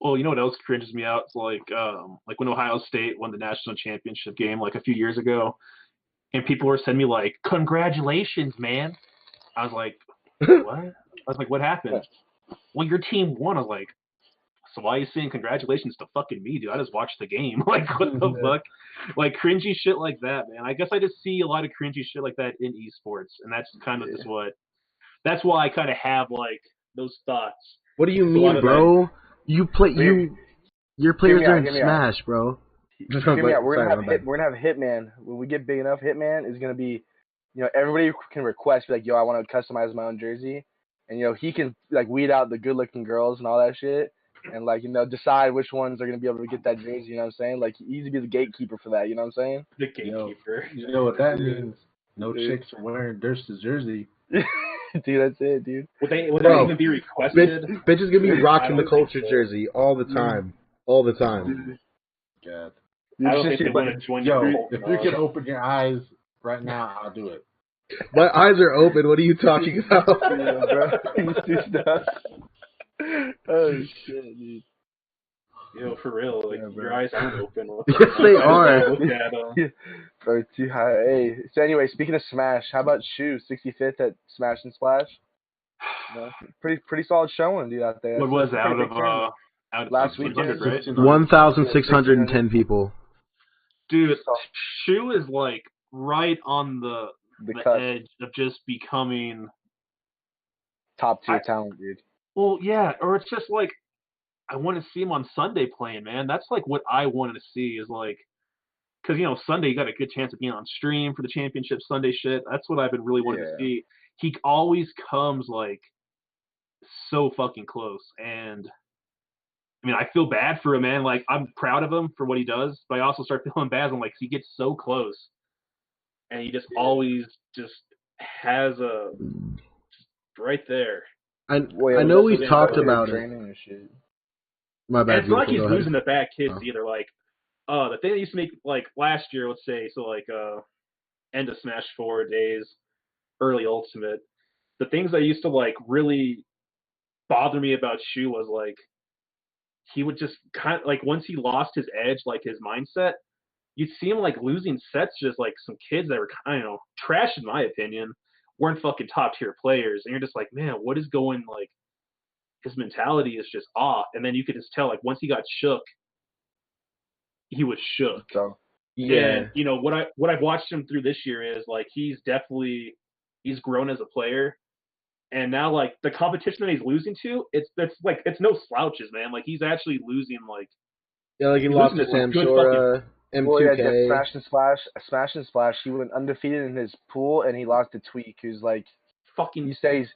well, you know what else cringes me out? It's like when Ohio State won the national championship game like a few years ago. And people were sending me like, congratulations, man. I was like, what? I was like, what happened? Well, your team won. I was like, so why are you saying congratulations to fucking me, dude? I just watched the game. Like, what the fuck? Like, cringy shit like that, man. I guess I just see a lot of cringy shit like that in esports. And that's kind of just that's why I kind of have, like, those thoughts. What do you mean, bro? Your players are in Smash, bro. We're gonna have Hitman. When we get big enough, Hitman is gonna be, you know, everybody can request, be like, yo, I want to customize my own jersey, and you know he can like weed out the good-looking girls and all that shit, and like, you know, decide which ones are gonna be able to get that jersey. You know what I'm saying? Like, he's to be the gatekeeper for that. You know what I'm saying? The gatekeeper. You know what that means? No chicks are wearing Durst's jersey. Dude, that's it, dude. Would they even be requested? Bitch is gonna be rocking the culture jersey all the time. All the time. God. I don't think they want to join your group. If you can open your eyes right now, I'll do it. My eyes are open. What are you talking about? Oh shit, dude. Yo, for real, like, your eyes aren't open. Yes, they are. Look at them. Bro, too high. Hey, so anyway, speaking of Smash, how about Shu, 65th at Smash and Splash? No, pretty solid showing, dude, out there. What was out of last week, right? 1,610 people. Dude, Shu is like right on the edge of just becoming top tier talent, dude. Well, yeah, or it's just like I want to see him on Sunday playing, man. That's like what I wanted to see is like, because, you know, Sunday you got a good chance of being on stream for the championship Sunday shit. That's what I've been really wanting to see. He always comes like so fucking close, and I mean, I feel bad for him, man. Like, I'm proud of him for what he does, but I also start feeling bad. I'm like, he gets so close, and he just always just has right there. I know we've talked about it. My bad. And it's not like he's losing the bad kids either. Like, the thing that used to make like last year, let's say, so like end of Smash 4 days, early Ultimate, the things that used to like really bother me about Shu was like he would just kind of like once he lost his edge, like his mindset, you'd see him like losing sets just like some kids that were kind of trash in my opinion, weren't fucking top tier players, and you're just like, man, what is going like his mentality is just off. And then you could just tell like once he got shook, he was shook. So And you know what I've watched him through this year is like he's grown as a player. And now, like the competition that he's losing to, it's no slouches, man. Like he's actually losing, like like he lost to Sam Sora, M2K. Well, yeah, Smash and Splash. He went undefeated in his pool, and he lost to Tweak, who's like fucking. He stays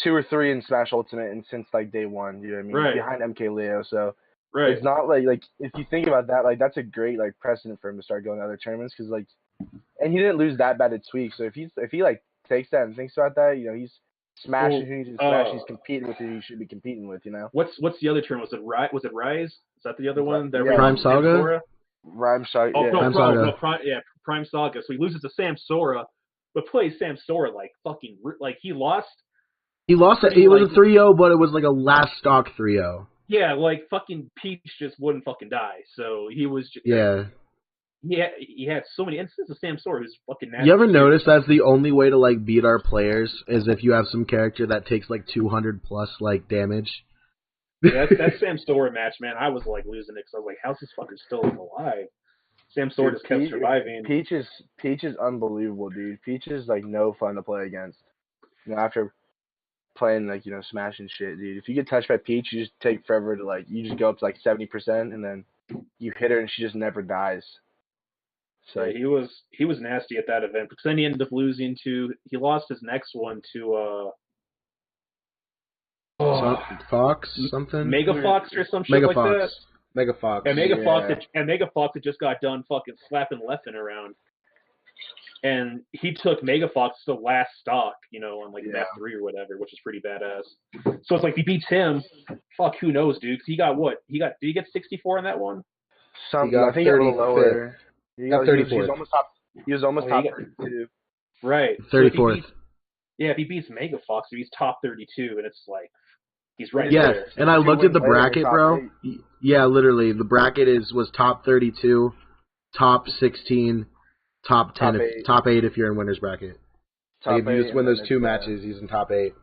2 or 3 in Smash Ultimate, and since like day one, you know what I mean? Right. Behind MK Leo, so right. It's not like if you think about that, like that's a great like precedent for him to start going to other tournaments, because like, and he didn't lose that bad at Tweak, so if he like takes that and thinks about that, you know, he's smashing who he needs to smash. He's competing with who he should be competing with, you know. What's the other term? Was it Rise? Is that the other one? That Prime Saga. Prime Saga. Oh, yeah. no, Prime Saga. Prime Saga. So he loses to Sam Sora, but plays Sam Sora like fucking like he lost. He lost. It was a 3-0, but it was like a last stock 3-0. Yeah, like fucking Peach just wouldn't fucking die. So he was. Yeah. He had so many instances of Sam Sora who's fucking nasty. You ever notice that's the only way to like beat our players is if you have some character that takes like 200 plus like damage? Yeah, that Sam Sora match, man, I was like losing it because I was like, how's this fucker still alive? Sam Sora just kept surviving. Peach is unbelievable, dude. Peach is like no fun to play against. You know, after playing like, you know, Smash and shit, dude. If you get touched by Peach, you just take forever to like, you just go up to like 70% and then you hit her and she just never dies. So yeah, he was nasty at that event, because then he ended up losing to, he lost his next one to Fox something? Mega Fox or some shit like that. Mega Fox. And Mega Fox had just got done fucking slapping Leffen around. And he took Mega Fox to the last stock, you know, on like map 3 or whatever, which is pretty badass. So it's like if he beats him, fuck, who knows, dude? 'Cause he got what? Did he get 64 on that one? Something. I think 34th. He got 34th. He was almost top 32. Right. 34th. So if he beats Mega Fox, he's top 32, and it's like he's right there. Yeah, and I looked at the bracket, bro. 8. Yeah, literally, the bracket was top 32, top 16, top 10, top 8 if you're in winner's bracket. Like if you just win those 2 matches, he's in top 8.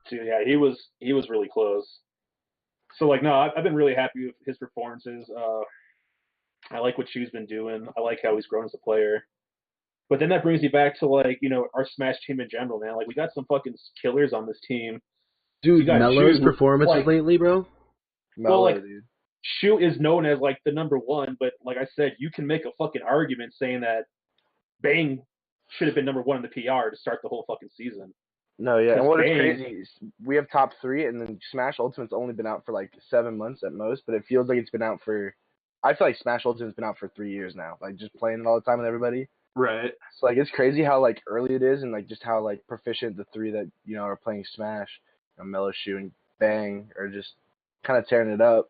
So yeah, he was really close. So like, no, I've been really happy with his performances. I like what Shu's been doing. I like how he's grown as a player. But then that brings me back to like, you know, our Smash team in general, man. Like we got some fucking killers on this team. Dude, Melo's performances lately, bro. Well, like, Shu is known as like the number 1, but like I said, you can make a fucking argument saying that Bang should have been number 1 in the PR to start the whole fucking season. No, yeah, and what is crazy is we have top 3, and then Smash Ultimate's only been out for like 7 months at most, but it feels like it's been out for. I feel like Smash Ultimate's been out for 3 years now, like just playing it all the time with everybody. Right. So like it's crazy how like early it is, and like just how like proficient the 3 that you know are playing Smash, you know, Melo, Shu, and Bang are just kind of tearing it up.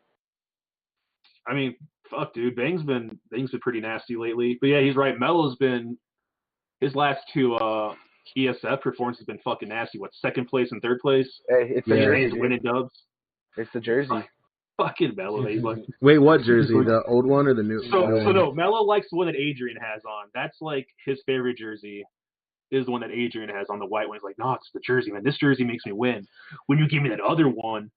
I mean, fuck, dude, Bang's been pretty nasty lately. But yeah, he's right. Melo's been his last 2 ESF performances have been fucking nasty. What, 2nd place and 3rd place? Hey, it's the jersey, winning dubs. It's the jersey. Fucking Melo. Wait, what jersey? The old one or the new? So no, Melo likes the one that Adrian has on. That's like his favorite jersey. Is the one that Adrian has on, the white one. He's like, no, it's the jersey, man. This jersey makes me win. When you give me that other one,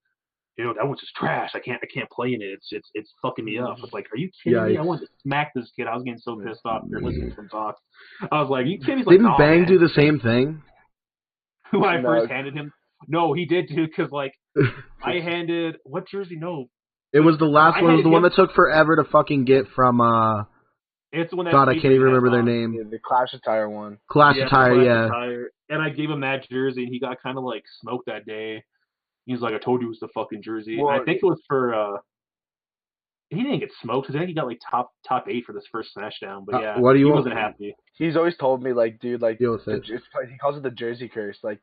you know, that one's just trash. I can't play in it. It's fucking me up. It's like, are you kidding me? I wanted to smack this kid. I was getting so pissed off after listening to him talk. I was like, you kidding me? Didn't Bang do the same thing? When I first handed him, no, he did too, because like I handed what jersey? No, it was the last one. It was the one that took forever to fucking get from. It's the one that God, I can't even remember their name. The Clash Attire one. Clash Attire, yeah. And I gave him that jersey, and he got kind of like smoked that day. He's like, I told you it was the fucking jersey. Well, and I think it was for. He didn't get smoked because I think he got like top 8 for this first Smashdown. But yeah, he wasn't happy. He's always told me like, dude, like he calls it the jersey curse. Like,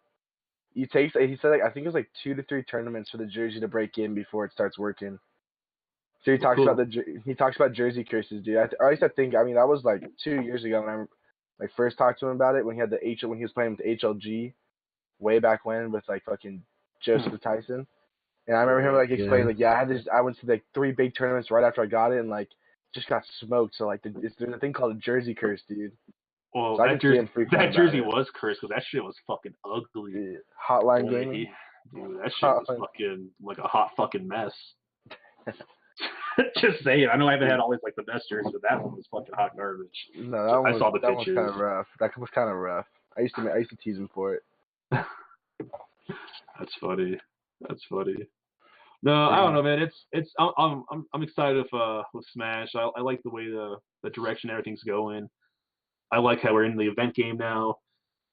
he said like I think it was like 2 to 3 tournaments for the jersey to break in before it starts working. So he talks Cool. about he talks about jersey curses, dude. Or at least I think. I mean, that was like 2 years ago when I like first talked to him about it when he had when he was playing with HLG way back when with like fucking Joseph Tyson. And I remember him like explaining like, yeah, I went to like 3 big tournaments right after I got it and like just got smoked. So like there's a thing called a jersey curse, dude. Well, So that jersey was cursed because that shit was fucking ugly. Yeah. Hotline Gaming. Dude, that shit was fucking like a hot fucking mess. Just saying. I know I haven't had always like the best jerseys, but that one was fucking hot garbage. No, I saw the pictures. Was kind of rough. That was kind of rough. I used to tease him for it. That's funny. No, I don't know, man. I'm excited with Smash. I like the way the direction everything's going. I like how we're in the event game now,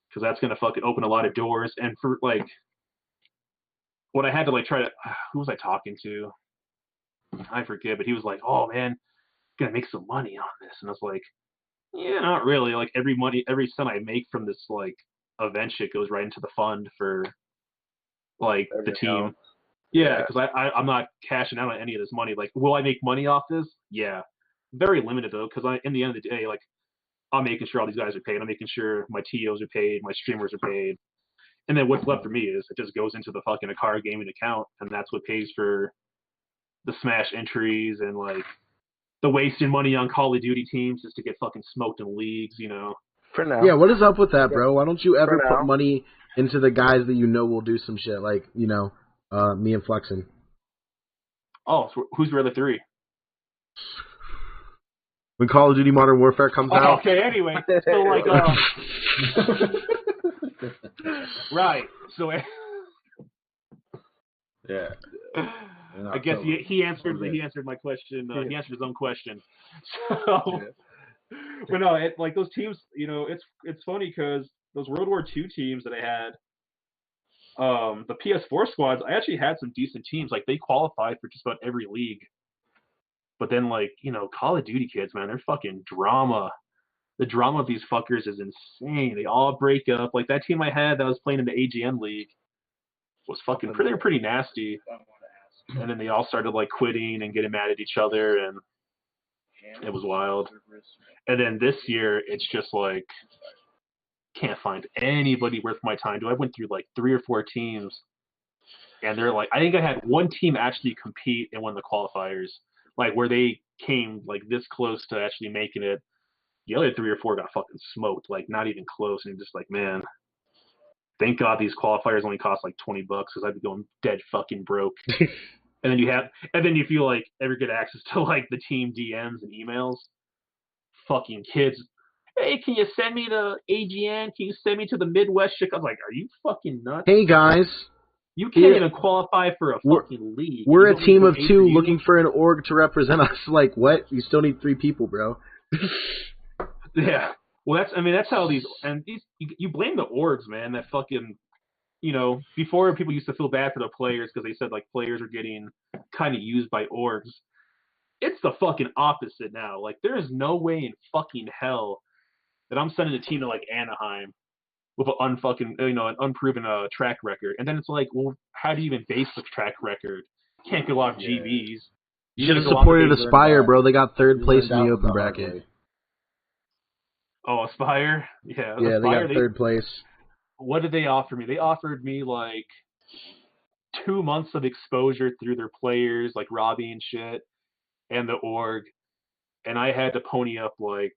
because that's gonna fucking open a lot of doors. And for like, what I had to like try to, who was I talking to? I forget, but he was like, "Oh man, gonna make some money on this," and I was like, "Yeah, not really. Like every cent I make from this like event shit goes right into the fund for like the team." Yeah, because I'm not cashing out on any of this money. Like, will I make money off this? Yeah, very limited though, because in the end of the day, like, I'm making sure all these guys are paid. I'm making sure my TOs are paid, my streamers are paid, and then what's left for me is it just goes into the fucking AcaRa gaming account, and that's what pays for the Smash entries and like the wasting money on Call of Duty teams just to get fucking smoked in leagues, you know. For now. Yeah, what is up with that, bro? Why don't you ever put money into the guys that you know will do some shit, like, you know, me and Flexen? Oh, so who's your other 3? When Call of Duty Modern Warfare comes out. Okay, anyway, so like, right, so yeah. I guess he answered my question. He answered his own question. So, but no, like those teams, you know, it's funny because those World War II teams that I had, the PS4 squads, I actually had some decent teams. Like they qualified for just about every league. But then, like, you know, Call of Duty kids, man, they're fucking drama. The drama of these fuckers is insane. They all break up. Like that team I had that was playing in the AGN league was fucking pretty nasty. And then they all started like quitting and getting mad at each other, and it was wild. And then this year, it's just like can't find anybody worth my time. I went through like 3 or 4 teams, and they're like, I think I had one team actually compete in one of the qualifiers, like where they came like this close to actually making it. The other 3 or 4 got fucking smoked, like not even close. And just like, man, thank God these qualifiers only cost like $20 because I'd be going dead fucking broke. And then you feel like ever get access to like the team DMs and emails. Fucking kids, hey, can you send me to AGN? Can you send me to the Midwest chick? I was like, are you fucking nuts? Hey guys, you can't even qualify for a fucking league. We're a team of 2 looking for an org to represent us. Like what? You still need 3 people, bro. Yeah. Well, that's how these you blame the orgs, man. That fucking, you know, before people used to feel bad for the players because they said like players are getting kind of used by orgs. It's the fucking opposite now. Like there is no way in fucking hell that I'm sending a team to like Anaheim with an unproven track record, and then it's like, well, how do you even base the track record? Can't go off GVs. You should have supported Aspire, bro. They got 3rd place in the open bracket. Oh, Aspire? Yeah. Yeah, Aspire, they got 3rd place. What did they offer me? They offered me like 2 months of exposure through their players, like Robbie and shit, and the org, and I had to pony up like,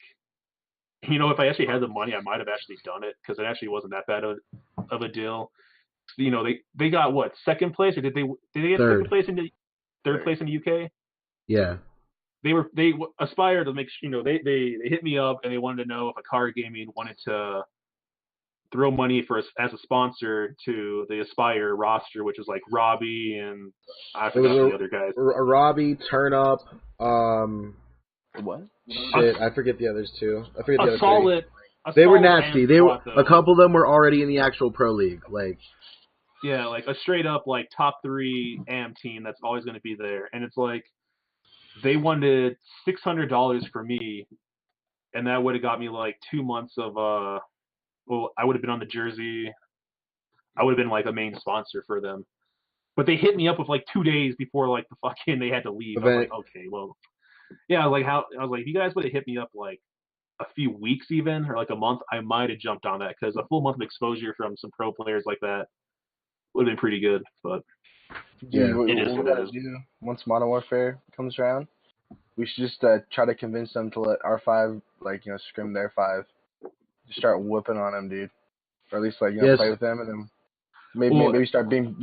you know, if I actually had the money, I might have actually done it because it actually wasn't that bad of a deal. You know, they got what, 2nd place, or did they get 2nd place in the 3rd place in the UK? Yeah. They aspired to make, you know, they hit me up and they wanted to know if AcaRa Gaming wanted to throw money for us as a sponsor to the Aspire roster, which is like Robbie and I forgot the other guys. Robbie, Turn Up, what? Shit, I forget the others too. I forget the other solid, 3. They were nasty. They were a couple of them were already in the actual pro league, like. Yeah, like a straight up like top 3 AM team that's always going to be there, and it's like they wanted $600 for me, and that would have got me like 2 months of well, I would have been on the jersey. I would have been like a main sponsor for them. But they hit me up with like 2 days before like the fucking they had to leave. I was like, okay, well, yeah. I was like, if you guys would have hit me up like a few weeks even or like a month, I might have jumped on that because a full month of exposure from some pro players like that would have been pretty good. But Dude, it is what what we it is. gotta do once Modern Warfare comes around, we should just try to convince them to let our 5 scrim their 5. Just start whooping on them, dude. Or at least play with them, and then maybe start being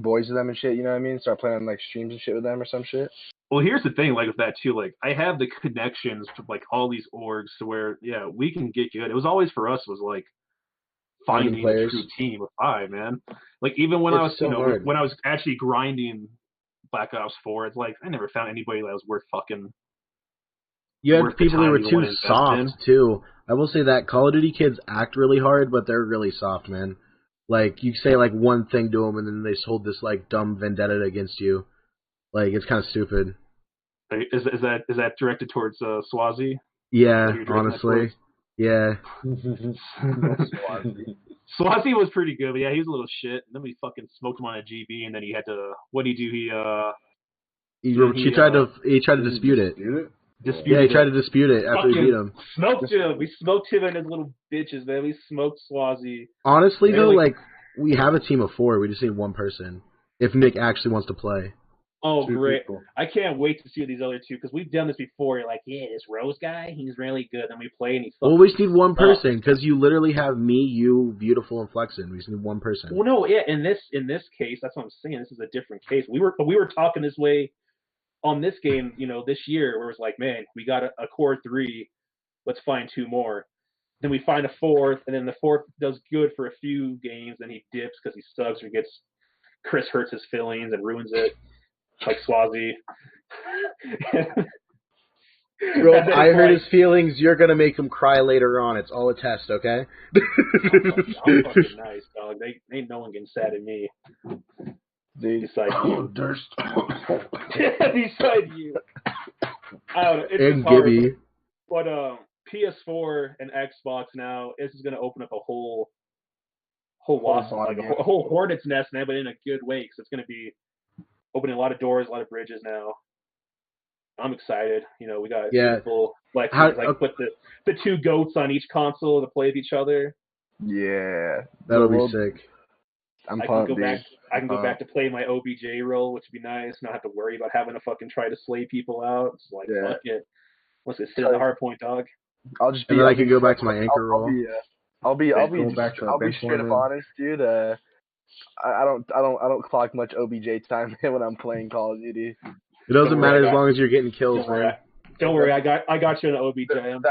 boys with them and shit. You know what I mean? Start playing on like streams and shit with them or some shit. Well, here's the thing, like with that too, like I have the connections to like all these orgs to where we can get good. It was always for us was like finding a true team of 5, man. Like even when I was when I was actually grinding Black Ops 4, it's like I never found anybody that was worth fucking. You had people who were too soft too. I will say that Call of Duty kids act really hard, but they're really soft, man. Like you say like one thing to them, and then they hold this like dumb vendetta against you. Like it's kind of stupid. Is that directed towards Swazi? Yeah, honestly, yeah. Swazi was pretty good, but yeah, he was a little shit. And then we fucking smoked him on a GB, and then he had to. What did he do? He tried to dispute it. He tried to dispute it after we beat him. Smoked him. We smoked him and his little bitches, man. We smoked Swazi. Honestly, though, like we have a team of 4. We just need one person. If Nick actually wants to play. Oh, great. I can't wait to see these other 2, because we've done this before. You're like, yeah, this Rose guy, he's really good. Then we play, and he's fucking... Well, we just need one person, because you literally have me, you, Viewtiful, and Flexen. We just need one person. Well, no, yeah, in this case, that's what I'm saying. This is a different case. We were talking this way on this game, this year, where it was like, man, we got a core 3, let's find 2 more. Then we find a 4th, and then the 4th does good for a few games, then he dips because he sucks or Chris hurts his feelings and ruins it. Like Swazi. Bro, if I hurt his feelings, you're going to make him cry later on. It's all a test, okay? I'm fucking nice, dog. Ain't no one getting sad at me. Besides you. Durst. Besides you. I don't know. It's and Gibby. But PS4 and Xbox now, this is going to open up a whole loss, like a whole hornet's nest now, but in a good way, because it's going to be opening a lot of doors, a lot of bridges now. I'm excited. We got people put the 2 goats on each console to play with each other. Yeah, that'll be sick. I'm pumped, dude. I can go back to play my OBJ role, which would be nice. Not have to worry about having to fucking try to slay people out. It's like fuck it. Let's just sit in the hard point, dog. I'll just be. And then I can go back to my anchor role. I'll be straight up honest, dude. I don't clock much OBJ time when I'm playing Call of Duty. It doesn't matter as long as you're getting kills, man. Don't worry, I got you in the OBJ. I am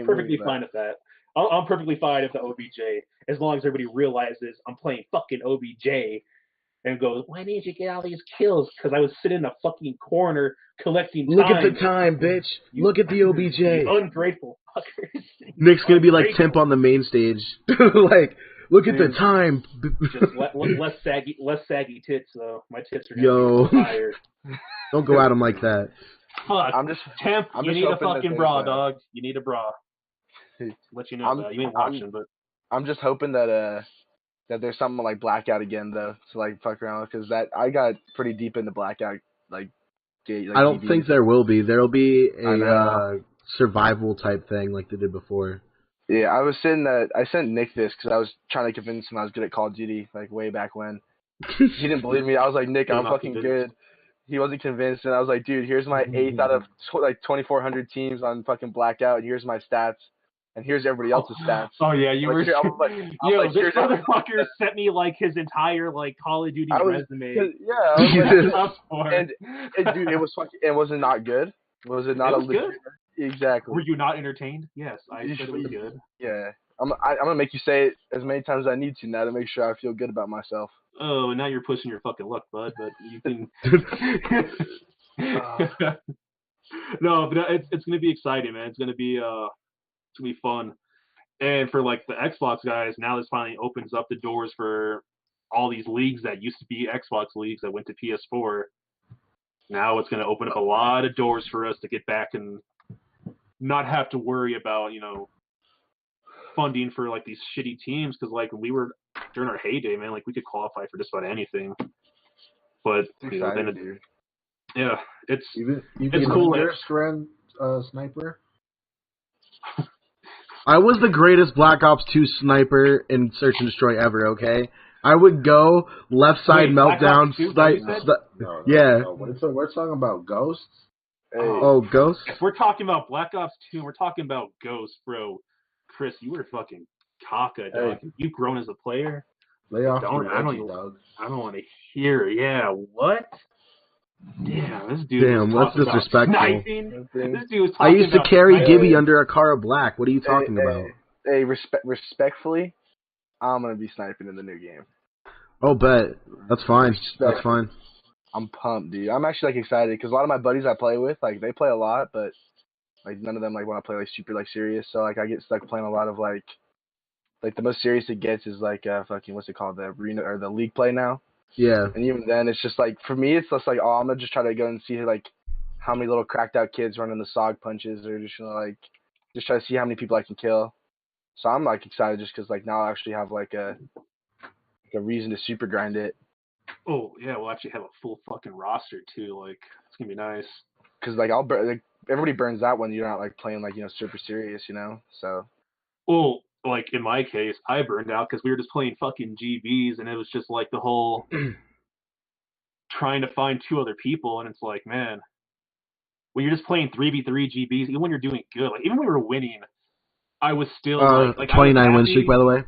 perfectly fine with that. I'm perfectly fine with the OBJ as long as everybody realizes I'm playing fucking OBJ and goes, why didn't you get all these kills? Because I was sitting in a fucking corner collecting time. Look at the time, bitch. Look at the OBJ. You ungrateful fuckers. Nick's gonna be like Temp on the main stage. Like, look at the time. Just less saggy tits though. My tits are gonna be tired. Don't go at him like that. Fuck. Temp, you need a fucking bra, dog. You need a bra. Let you know that. You ain't watching, but I'm just hoping that there's something like Blackout again though, to like fuck around with, because that I got pretty deep into Blackout I don't think there will be. There'll be a survival type thing like they did before. Yeah, I sent Nick this because I was trying to convince him I was good at Call of Duty like way back when. He didn't believe me. I was like, Nick, I'm fucking good. He wasn't convinced, and I was like, dude, here's my 8th out of like 2,400 teams on fucking Blackout, and here's my stats. And here's everybody else's stats. Oh yeah, you were. This motherfucker sent me like his entire like Call of Duty resume. Yeah, I was like, and dude, it was fucking. And was it not good? Was it not good? Exactly. Were you not entertained? Yes, I said it was good. Yeah, I'm gonna make you say it as many times as I need to now to make sure I feel good about myself. Oh, now you're pushing your fucking luck, bud. But you can. No, but it's gonna be exciting, man. It's gonna be fun. And for like the Xbox guys, now this finally opens up the doors for all these leagues that used to be Xbox leagues that went to PS4. Now it's going to open up a lot of doors for us to get back and not have to worry about, funding for like these shitty teams. Because like when we were during our heyday, man, like we could qualify for just about anything. But you know, then it's cool. You're a Scran sniper. I was the greatest Black Ops 2 sniper in Search and Destroy ever. Okay, I would go left side meltdown. No. We're talking about Ghosts. Oh, Ghosts. If we're talking about Black Ops 2, we're talking about Ghosts, bro. Chris, you were fucking caca, dog. You've grown as a player. Lay off dog. I don't want to hear. Yeah, what? Damn, this dude. Damn, what's disrespectful? Sniping. This dude was I used to carry Gibby under AcaRa Black. What are you talking about? Hey, respectfully, I'm gonna be sniping in the new game. Oh, bet. That's fine. That's fine. I'm pumped, dude. I'm actually like excited because a lot of my buddies I play with, like they play a lot, but like none of them like want to play like super like serious. So like I get stuck playing a lot of like the most serious it gets is like fucking what's it called, the arena or the league play now. Yeah. And even then, it's just like for me, it's just like I'm gonna just try to go and see like how many little cracked out kids running the SOG punches, or just just try to see how many people I can kill. So I'm like excited just because like now I actually have like a reason to super grind it. Oh yeah, we'll actually have a full fucking roster too. Like it's gonna be nice. Because like everybody burns out when you're not like playing like super serious, So. Well, like in my case, I burned out because we were just playing fucking GBs, and it was just like the whole trying to find 2 other people, and it's like, man, when you're just playing 3v3 GBs, even when you're doing good, like even when we were winning, I was still like 29 win streak, by the way.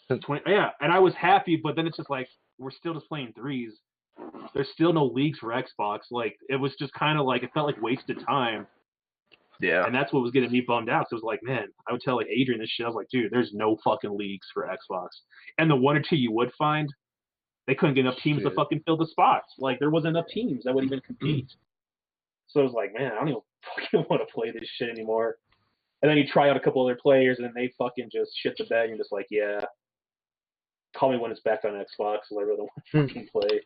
20, yeah, and I was happy, but then it's just like we're still just playing threes. There's still no leagues for Xbox. Like it was just kind of like it felt like wasted time. Yeah. And that's what was getting me bummed out. So it was like, man, I would tell like Adrian this shit. I was like, dude, there's no fucking leagues for Xbox. And the 1 or 2 you would find, they couldn't get enough teams to fucking fill the spots. Like there wasn't enough teams that would even compete. So it was like, man, I don't even fucking want to play this shit anymore. And then you try out a couple other players, and then they fucking just shit the bed. And you're just like, yeah, call me when it's back on Xbox. So I really want to fucking play.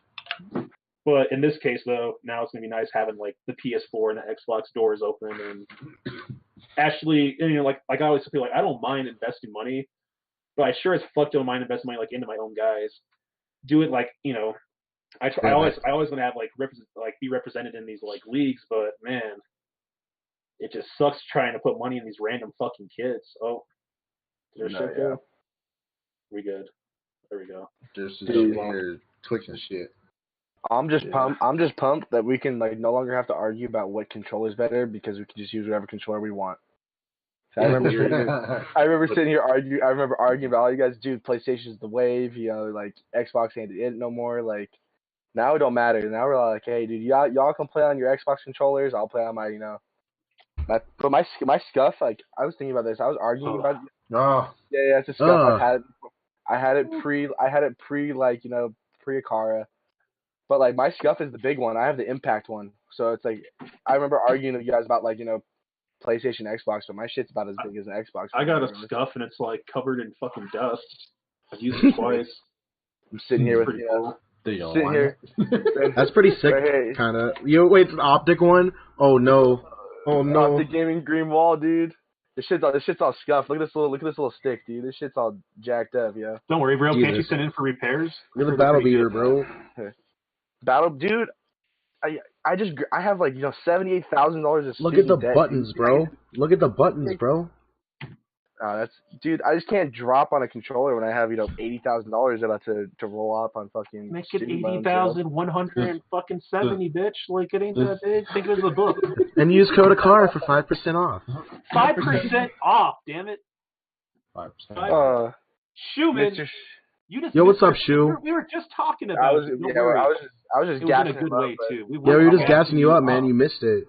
But in this case, though, now it's gonna be nice having like the PS4 and the Xbox doors open, and actually, like I always feel like I don't mind investing money, but I sure as fuck don't mind investing money like into my own guys. Do it like I always want to have be represented in these like leagues, but man, it just sucks trying to put money in these random fucking kids. Oh, there's shit there. We good? There we go. Just here twitching shit. I'm just pumped that we can like no longer have to argue about what controller is better because we can just use whatever controller we want. So I remember sitting here arguing. I remember arguing about all you guys do. PlayStation's the wave. Like Xbox ain't it no more. Like now it don't matter. Now we're like, hey, dude, y'all can play on your Xbox controllers. I'll play on my But my scuff. Like I was thinking about this. I was arguing about. Oh. Yeah, it's a scuff. I had it pre like pre AcaRa. But like my scuff is the big one. I have the impact one. So it's like I remember arguing with you guys about like PlayStation, Xbox, but my shit's about as big as an Xbox. I got a scuff and it's like covered in fucking dust. I've used it twice. I'm sitting here with sitting here. That's pretty sick, kind of. Wait, it's an optic one? Oh no! The gaming green wall, dude. This shit's all scuffed. Look at this little stick, dude. This shit's all jacked up, yeah. Don't worry, bro. Can't you send in for repairs? You're the battle beater, bro. Dude. I have like $78,000 of. Look at the buttons, bro. Look at the buttons, bro. Dude. I just can't drop on a controller when I have $80,000 about to roll up on fucking. Make it 80,170, bitch. Like it ain't that big. Think of it as a book. And use code AcaRa for 5% off. 5% off, damn it. 5%. Schumann. Yo, what's up, Shu? We were just talking about. I was just gassing in a good way too. We were just gassing you up, man. You missed it.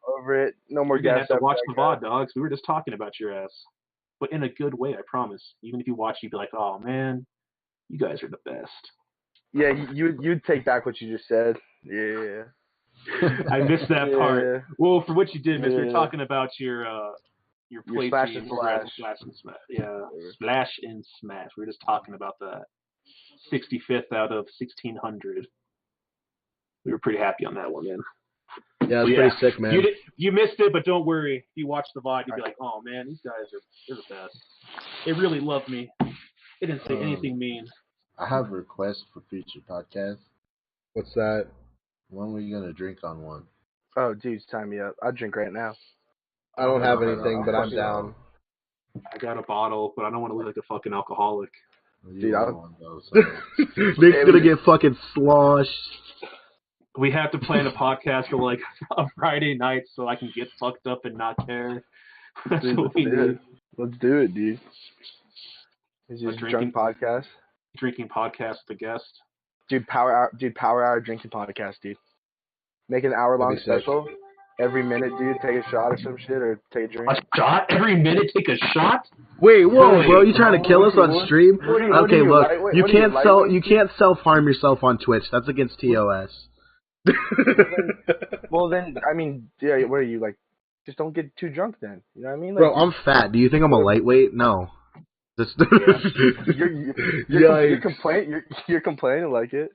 Over it. No more gas. You have to watch the VOD, dogs. We were just talking about your ass, but in a good way, I promise. Even if you watch, you'd be like, "Oh man, you guys are the best." Yeah, you'd take back what you just said. Yeah. I missed that part. Well, for what you did, miss, we were talking about your play Splash team and Smash. Splash and Smash. Yeah, Splash and Smash. We were just talking about that. 65th out of 1,600. We were pretty happy on that one, man. Yeah, it's pretty sick, man. You missed it, but don't worry. If you watch the VOD, you'll be like, oh, man, these guys they're the best. They really love me. It didn't say anything mean. I have a request for future podcasts. What's that? When were you gonna drink on one? Oh, dude, sign me up. I'll drink right now. I don't have no, anything, no, but I'm no. down. I got a bottle, but I don't want to look like a fucking alcoholic. Dude, Nick's gonna get fucking sloshed. We have to plan a podcast for like a Friday night so I can get fucked up and not care. That's Dude, what we need. Let's do it, dude. It's just drunk podcast. Drinking podcast with a guest. Dude, power hour drinking podcast, dude. Make an hour-long special. Every minute, dude, take a shot or some shit, or take a drink. A shot? Every minute take a shot? Wait, whoa, bro! You trying to kill us on stream? Okay, look, you can't self-harm yourself on Twitch. That's against TOS. Well then, I mean, yeah, what are you like? Just don't get too drunk then. You know what I mean? Like, bro, I'm fat. Do you think I'm a lightweight? No. Just you're complaining like it.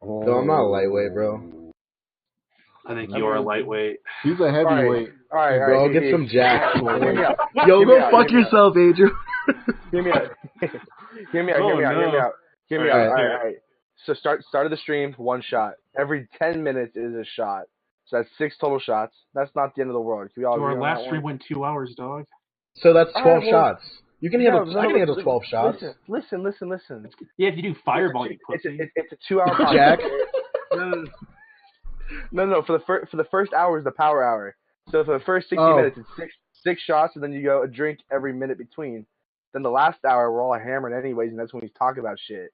No, I'm not a lightweight, bro. I think you are a lightweight. He's a heavyweight. All right, bro, get some jack. Yo, go fuck yourself, Adrian. Hear me out. Hear me out. All right. So start of the stream, one shot. Every 10 minutes is a shot. So that's 6 total shots. That's not the end of the world. Can we all agree our on last stream went 2 hours, dog. So that's 12 shots. You can handle. I can handle 12 shots. Listen. Yeah, if you do fireball, you pussy. It's a 2 hour podcast. Jack. No. For the first hour is the power hour. So for the first 60 minutes, it's six shots, and then you go a drink every minute between. Then the last hour, we're all hammered anyways, and that's when we talk about shit.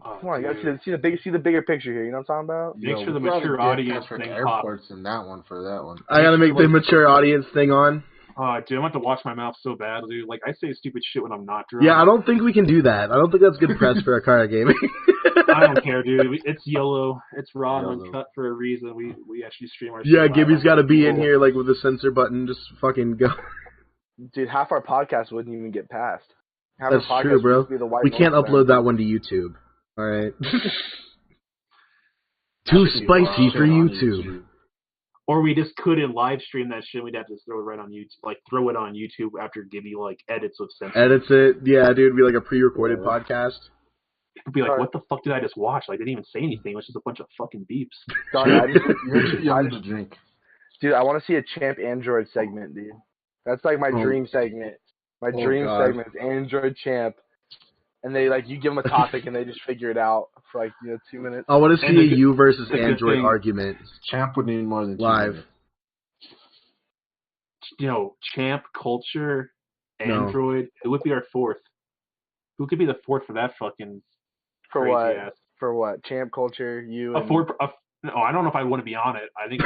Come on, you gotta see the bigger picture here. You know what I'm talking about? Make sure the mature audience thing airports in that one for that one. I gotta make the mature audience thing on. Dude, I'm about to watch my mouth so bad, dude. Like, I say stupid shit when I'm not drunk. Yeah, I don't think we can do that. I don't think that's good press for AcaRa gaming. I don't care, dude. It's YOLO. It's raw and uncut for a reason. We actually stream our shit. Yeah, Gibby's got to be in here, like, with the censor button. Just fucking go. Dude, half our podcast wouldn't even get passed. That's true, bro. We can't upload that one to YouTube. All right. Too spicy for YouTube. Or we just couldn't live stream that shit. We'd have to throw it right on YouTube, like throw it on YouTube after Gibby like edits with censor. Edits it, yeah, dude. It'd be like a pre-recorded podcast. It'd be like, what the fuck did I just watch? Like, they didn't even say anything. It was just a bunch of fucking beeps. You're too young to drink. Dude, I want to see a Champ Android segment, dude. That's like my dream segment. My dream segment is Android Champ. And they you give them a topic and they just figure it out for 2 minutes. I want to see a you versus Android argument. Champ would need more than 2 live. minutes. Champ, Culture, Android. No. Who would be our fourth? Who could be the fourth for that fucking crazy what? Ass? For what? Champ, Culture, you. No, I don't know if I want to be on it. I think.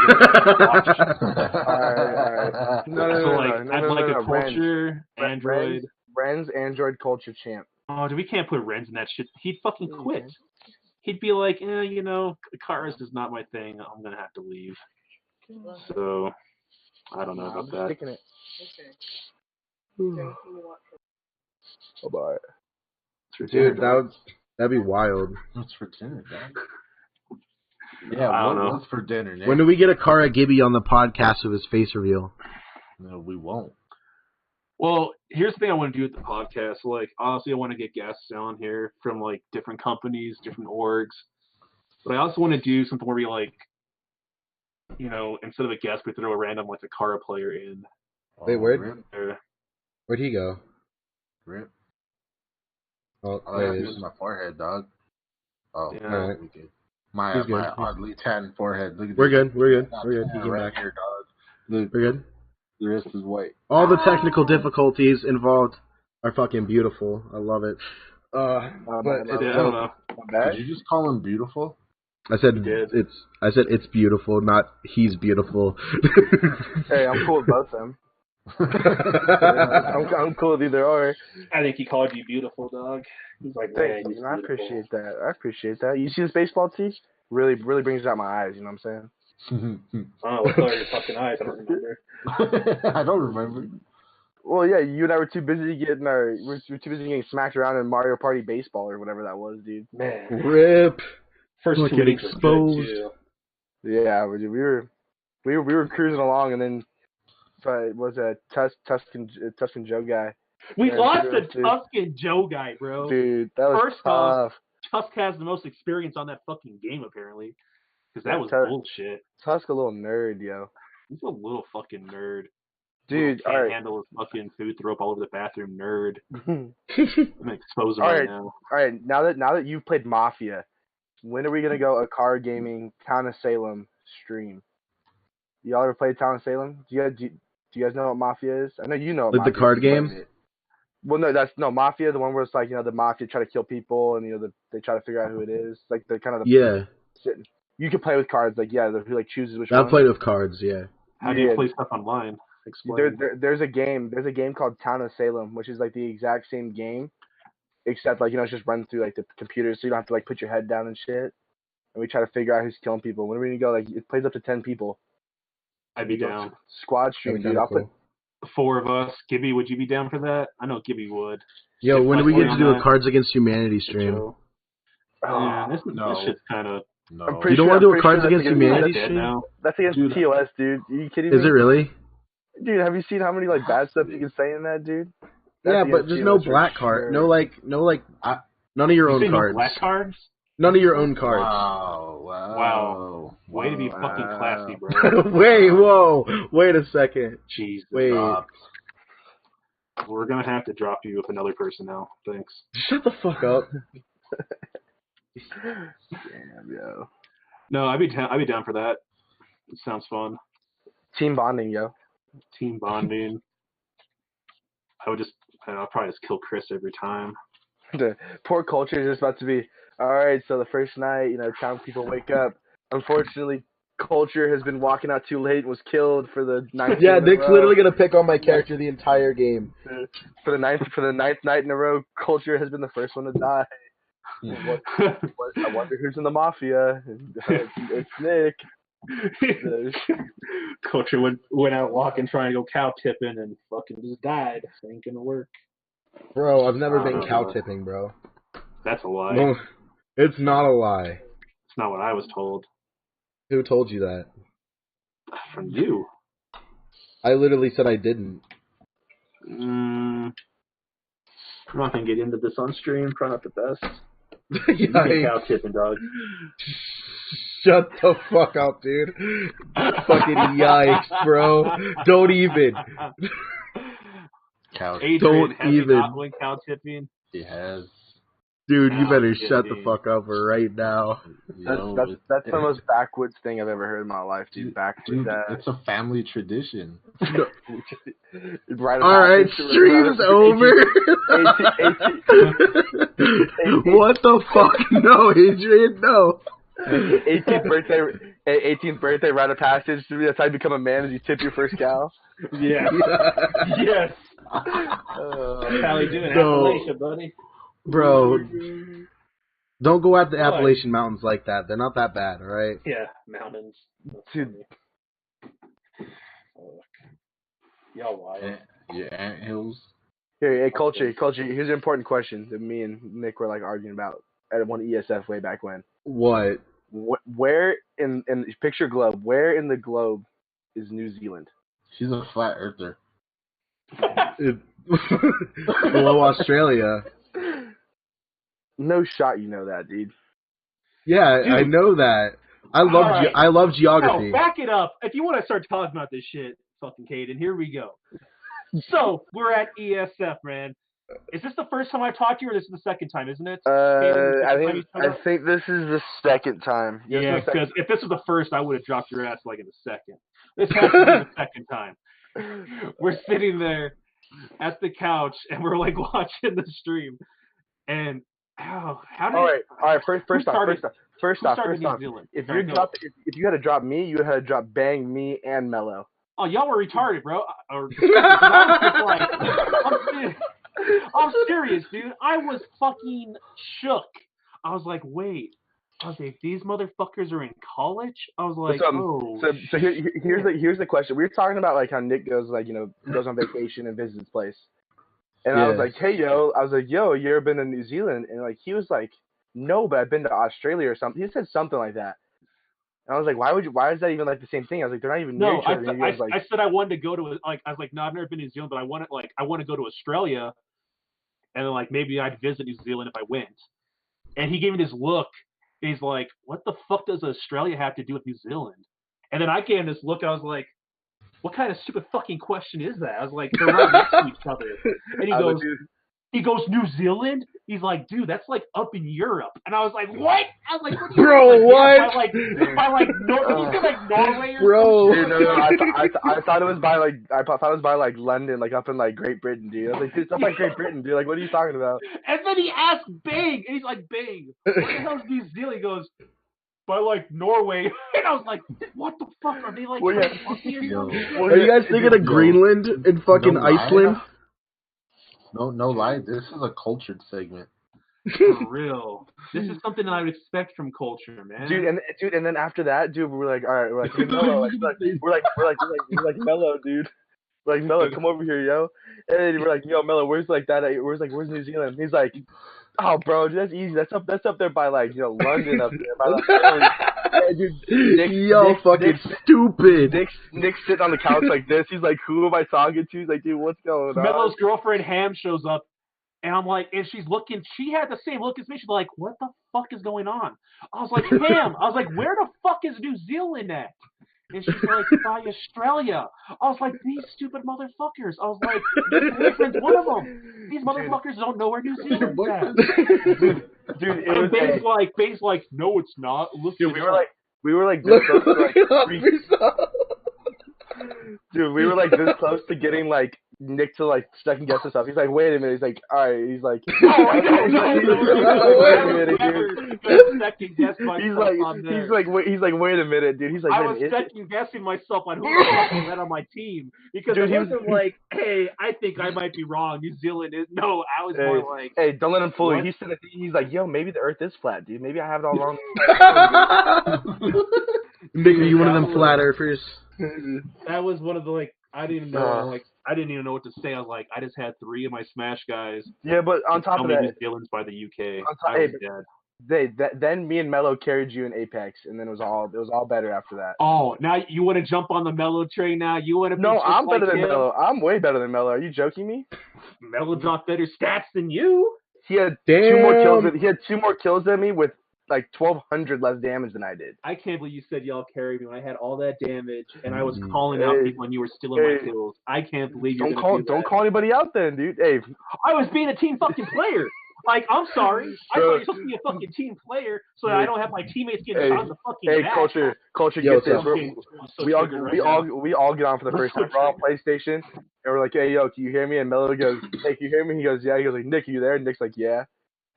Alright. No. I'd like a Culture, Android. Ren's Android Culture Champ. Oh, dude, we can't put Renz in that shit. He'd fucking quit. He'd be like, AcaRa's is not my thing. I'm gonna have to leave. So, I don't know about that. Sticking it. Bye-bye. Dude, that'd be wild. What's for dinner, Dad? Yeah, I don't know. What's for dinner, Nick? When do we get AcaRa Gibby on the podcast with his face reveal? No, we won't. Well, here's the thing I want to do with the podcast. Honestly, I want to get guests on here from, different companies, different orgs. But I also want to do something where we, instead of a guest, we throw a random, AcaRa player in. Wait, where'd he go? Rip. Oh, there it is. My forehead, dog. Oh, yeah. All right. My oddly tan forehead. Look at We're this. good. He came right back. here, dog. Look. We're good. The rest is white. All the technical difficulties involved are fucking beautiful. I love it. I don't know. Did you just call him beautiful? I said it's beautiful, not he's beautiful. Hey, I'm cool with both of them. I'm cool with either or. I think he called you beautiful, dog. He's like, thank you. I appreciate that. You see this baseball tee? Really brings out my eyes. You know what I'm saying? What color are your fucking eyes? I don't remember. I don't remember. Well, yeah, you and I were too busy getting smacked around in Mario Party baseball or whatever that was, dude. Man, rip. First Look, 2 innings was good too. Yeah, we were cruising along, and then was a Tuscan Joe guy We lost true, the dude. Tusk and Joe guy, bro. Dude, that was First tough. off, Tusk has the most experience on that fucking game, apparently. Because that was bullshit. Tusk a little nerd, yo. He's a little fucking nerd. Dude, can't alright. handle his fucking food, throw up all over the bathroom, nerd. I'm gonna expose him right now. Alright, now that you've played Mafia, when are we gonna go AcaRa Gaming Town of Salem stream? Y'all ever played Town of Salem? Do you guys know what Mafia is? I know you know what Like Mafia the card is. game? Well, no, Mafia, the one where it's like, the Mafia try to kill people and, they try to figure out who it is. Like, the kind of Yeah. You can play with cards, like, who, like, chooses which I've one. played with cards, yeah. How do you play stuff online? Explain. There's a game called Town of Salem, which is, like, the exact same game, except, like, it's just run through, like, the computer, so you don't have to, like, put your head down and shit. And we try to figure out who's killing people. When are we going to go? Like, it plays up to 10 people. I'd be down. Squad stream, dude. I'll put 4 of us. Gibby, would you be down for that? I know Gibby would. Yo, when do we get to do a Cards Against Humanity stream? Yeah, this shit's kind of... No. You don't want to do a Cards Against Humanity stream? That's against TOS, dude. Are you kidding me? Is it really? Dude, have you seen how many, like, bad stuff you can say in that, dude? Yeah, but there's no black card. No, none of your own cards. No black cards? None of your own cards. Wow. Way to be fucking classy, bro. Wait a second. Jesus. Wait. We're gonna have to drop you with another person now. Thanks. Shut the fuck up. Damn, yo. No, I'd be down for that. It sounds fun. Team bonding, yo. Team bonding. I'll probably just kill Chris every time. The poor culture is just about to be, alright, so the first night, town people wake up. Unfortunately, culture has been walking out too late and was killed for the ninth Yeah, Nick's literally going to pick on my character the entire game. For the ninth night in a row, culture has been the first one to die. I wonder who's in the Mafia. It's Nick. Culture went out walking trying to go cow tipping and fucking just died. Ain't gonna work. Bro, I've never been cow tipping, bro. That's a lie. No, it's not a lie. It's not what I was told. Who told you that? From you. I literally said I didn't. I'm not gonna get into this on stream. Probably not the best. You cow tipping, dog. Shut the fuck up, dude. Fucking yikes, bro. Don't even. Adrian, has he not went cow tipping? He has. Dude, you better shut the fuck up right now. That's the most backwoods thing I've ever heard in my life, dude. Backwoods. It's a family tradition. Alright, stream's over. What the fuck? No, Adrian, no. 18th birthday rite of passage. That's how you become a man, is you tip your first cow. Yeah. Yes. That's how you do it in Appalachia, buddy. Bro, don't go at the Appalachian Mountains like that. They're not that bad, alright? Yeah, mountains. Dude. Y'all lie. Yeah, anthills. Hey, culture. Here's an important question that me and Nick were arguing about at one ESF way back when. What? Where in picture globe? Where in the globe is New Zealand? She's a flat earther. Below Australia. No shot, you know that, dude. Yeah, dude, I know that. I love geography. No, back it up. If you want to start talking about this shit, fucking Caden, here we go. So we're at ESF, man. Is this the first time I talked to you, or this is the second time, isn't it? I think this is the second time. Yeah, because if this was the first, I would have dropped your ass in the second. This has to be the second time. We're sitting there at the couch, and we're watching the stream. And how did? All right. First off, if you had to drop me, you had to drop Bang, me, and Mello. Oh, y'all were retarded, bro. I'm serious, dude. I was fucking shook. I was like, wait. I was like, these motherfuckers are in college? I was like, So here's the question. We were talking about how Nick goes goes on vacation and visits his place. And I was like, hey yo, you ever been to New Zealand? And he was like, no, but I've been to Australia or something. He said something like that. And I was like, why is that even like the same thing? I was like, they're not even near each other. I said I wanted to go to I was like, no, I've never been to New Zealand, but I want to go to Australia, and then like maybe I'd visit New Zealand if I went. And he gave me this look. And he's like, what the fuck does Australia have to do with New Zealand? And then I gave him this look. And I was like, what kind of stupid fucking question is that? I was like, they're right next to each other. And he goes, New Zealand? He's like, dude, that's like up in Europe. And I was like, what? I was like, what do you Bro, mean? what? Yeah, by like Norway or Bro. something? Dude, no, I thought it was by like London, like up in like Great Britain, dude. I was like, dude, it's up like Great Britain, dude. Like, what are you talking about? And then he asked Bing, and he's like, Bing, what the hell is New Zealand? He goes, by like Norway. And I was like, what the fuck? Are they like fucking or something? Are you guys thinking of Greenland and fucking Iceland? No lie, this is a cultured segment. For real. This is something that I would expect from culture, man. Dude, and then after that, dude, we're like, all right, we're like, hey, Mello, we're like, Mello, dude. We're like, Mello, come over here, yo. And then we're like, yo, Mello, where's New Zealand? He's like, oh, bro, dude, that's easy. That's up there by like, London up there by like Italy. Fucking stupid. Nick's sitting on the couch like this. He's like, who am I talking to? He's like, dude, what's going on? Mello's girlfriend Ham shows up, and I'm like, and she's looking. She had the same look as me. She's like, what the fuck is going on? I was like, Ham. I was like, where the fuck is New Zealand at? And she's like, by Australia. I was like, these stupid motherfuckers. I was like, your boyfriend's one of them. These motherfuckers don't know where New Zealand's at. Dude, and Bane's like, no, it's not. Look, dude, we were like this close to like dude, we were like this close to getting like Nick to like second guess himself. He's like, wait a minute. He's like, all right. He's like, wait a minute, dude. Second guess myself he's like, wait a minute, dude. He's like, I was second guessing myself on who the fuck was on my team because dude, he wasn't like, hey, I think I might be wrong. New Zealand is no. I was more like, hey, don't let him fool you. He's like, yo, maybe the Earth is flat, dude. Maybe I have it all wrong. Nick, are you one of them flat earthers? That was one of the like. I didn't even know. I didn't even know what to say. I was like, I just had 3 of my Smash guys. Yeah, but on top of that, New Zealand's by the UK. I was dead. Then me and Mello carried you in Apex, and then it was all better after that. Oh, now you want to jump on the Mello train? Now you want to? Be no, I'm better than him? Mello. I'm way better than Mello. Are you joking me? Mello dropped better stats than you. He had 2 more kills. He had 2 more kills than me with like 1,200 less damage than I did. I can't believe you said y'all carried me when I had all that damage and I was calling out people when you were stealing my kills. I can't believe you don't call anybody out then, dude. Hey, I was being a team fucking player. Like, I'm sorry. I thought you were supposed to be a fucking team player so that I don't have my teammates getting shot in the fucking back. Culture, get this. We all get on for the first time. We're on PlayStation, and we're like, hey, yo, can you hear me? And Mello goes, hey, can you hear me? He goes, yeah. He goes, like, Nick, are you there? And Nick's like, yeah.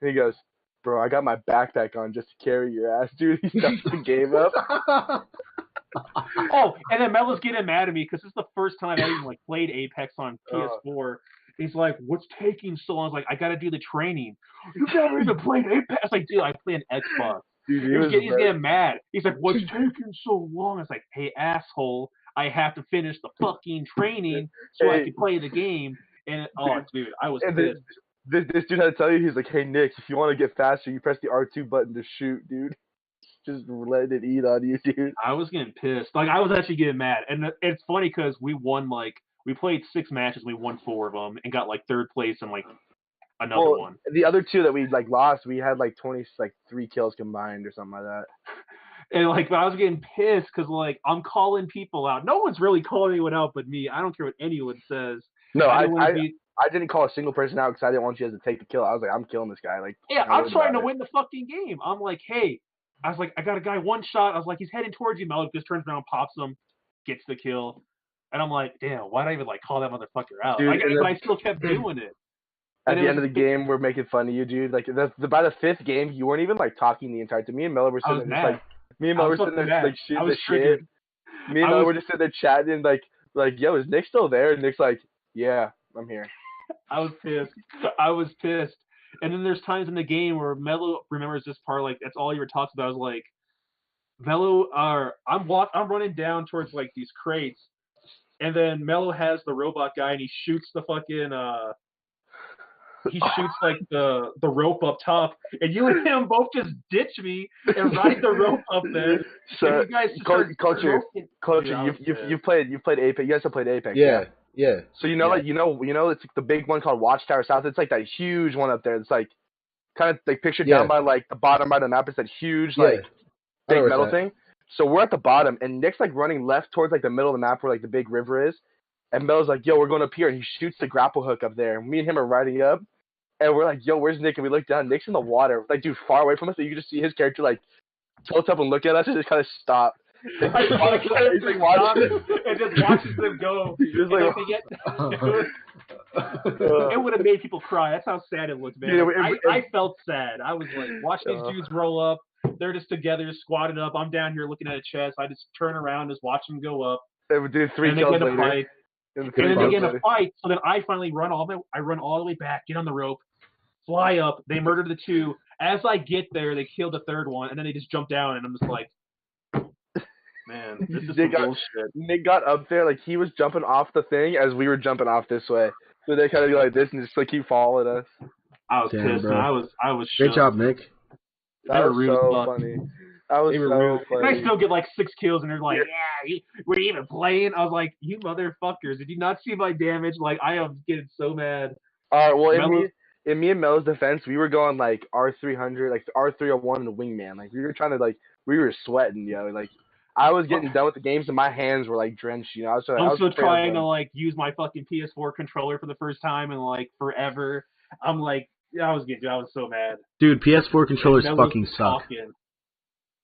And he goes, bro, I got my backpack on just to carry your ass, dude. He starts the game up. Oh, and then Mello's getting mad at me because this is the first time I even like played Apex on PS4. He's like, what's taking so long? I was like, I got to do the training. You've never even played Apex? I was like, dude, I play an Xbox. Dude, he's getting mad. He's like, what's taking so long? I was like, hey, asshole, I have to finish the fucking training so I can play the game. And, dude, I was pissed. This dude had to tell you, he's like, hey, Nick, if you want to get faster, you press the R2 button to shoot, dude. Just let it eat on you, dude. I was getting pissed. Like, I was actually getting mad. And it's funny because we won, like, we played 6 matches, we won 4 of them, and got, like, 3rd place in, like, another one. The other 2 that we, like, lost, we had, like, 3 kills combined or something like that. And, like, I was getting pissed because, like, I'm calling people out. No one's really calling anyone out but me. I don't care what anyone says. No, I didn't call a single person out because I didn't want you guys to take the kill. I was like, I'm killing this guy. Like, yeah, I'm trying to win the fucking game. I'm like, hey, I was like, I got a guy 1 shot. I was like, he's heading towards you, Malik. Just turns around, pops him, gets the kill. And I'm like, damn, why did I even like call that motherfucker out? Dude, but I still kept doing it. At the end of the game, we're making fun of you, dude. Like, by the 5th game, you weren't even like talking the entire time. Me and Mello were sitting there, like, shooting the shit. Me and Mello were just sitting there chatting, like, yo, is Nick still there? And Nick's like, yeah, I'm here. I was pissed. And then there's times in the game where Mello remembers this part, like that's all he ever talks about. I was like, Mello, I'm running down towards like these crates, and then Mello has the robot guy, and he shoots the fucking he shoots like the rope up top, and you and him both just ditch me and ride the rope up there. So and you guys just culture, you've played Apex. You guys have played Apex. Yeah. So like it's like the big one called Watchtower South. It's like that huge one up there. It's like kind of like pictured down by like the bottom right of the map. It's that huge like big metal thing. So we're at the bottom, and Nick's like running left towards like the middle of the map where like the big river is. And Mel's like, yo, we're going up here, and he shoots the grapple hook up there. And me and him are riding up, and we're like, yo, where's Nick? And we look down, Nick's in the water, like dude, far away from us. So you can just see his character like tilt up and look at us and just kind of stop. He's like watching and just watches them go. Just like, it would have made people cry. That's how sad it looked, man. Dude, I felt sad. I was like, watch these dudes roll up. They're just together, squatted up. I'm down here looking at a chest. I just turn around, just watch them go up. They would do 3 kills later. Fight. And then they get in a fight. So then I finally run all the way back, get on the rope, fly up. They murdered the 2. As I get there, they kill the 3rd one, and then they just jump down, and I'm just like, man, this is bullshit. Nick got up there, like he was jumping off the thing as we were jumping off this way. So they kind of go like this and just like keep following us. I was pissed. Man. I was shook. Great job, Nick. That was so funny. That was so funny. And I still get like 6 kills, and they're like, "Yeah, were you even playing?" I was like, "You motherfuckers! Did you not see my damage? Like, I am getting so mad." All right, well, in me and Melo's defense, we were going like R300, like R301 and the Wingman. Like we were trying to we were sweating, yo. Like I was getting done with the games, and my hands were like drenched. You know, I was still trying to like use my fucking PS4 controller for the first time in like forever. I'm like. I was so mad. Dude, PS4 controllers fucking suck.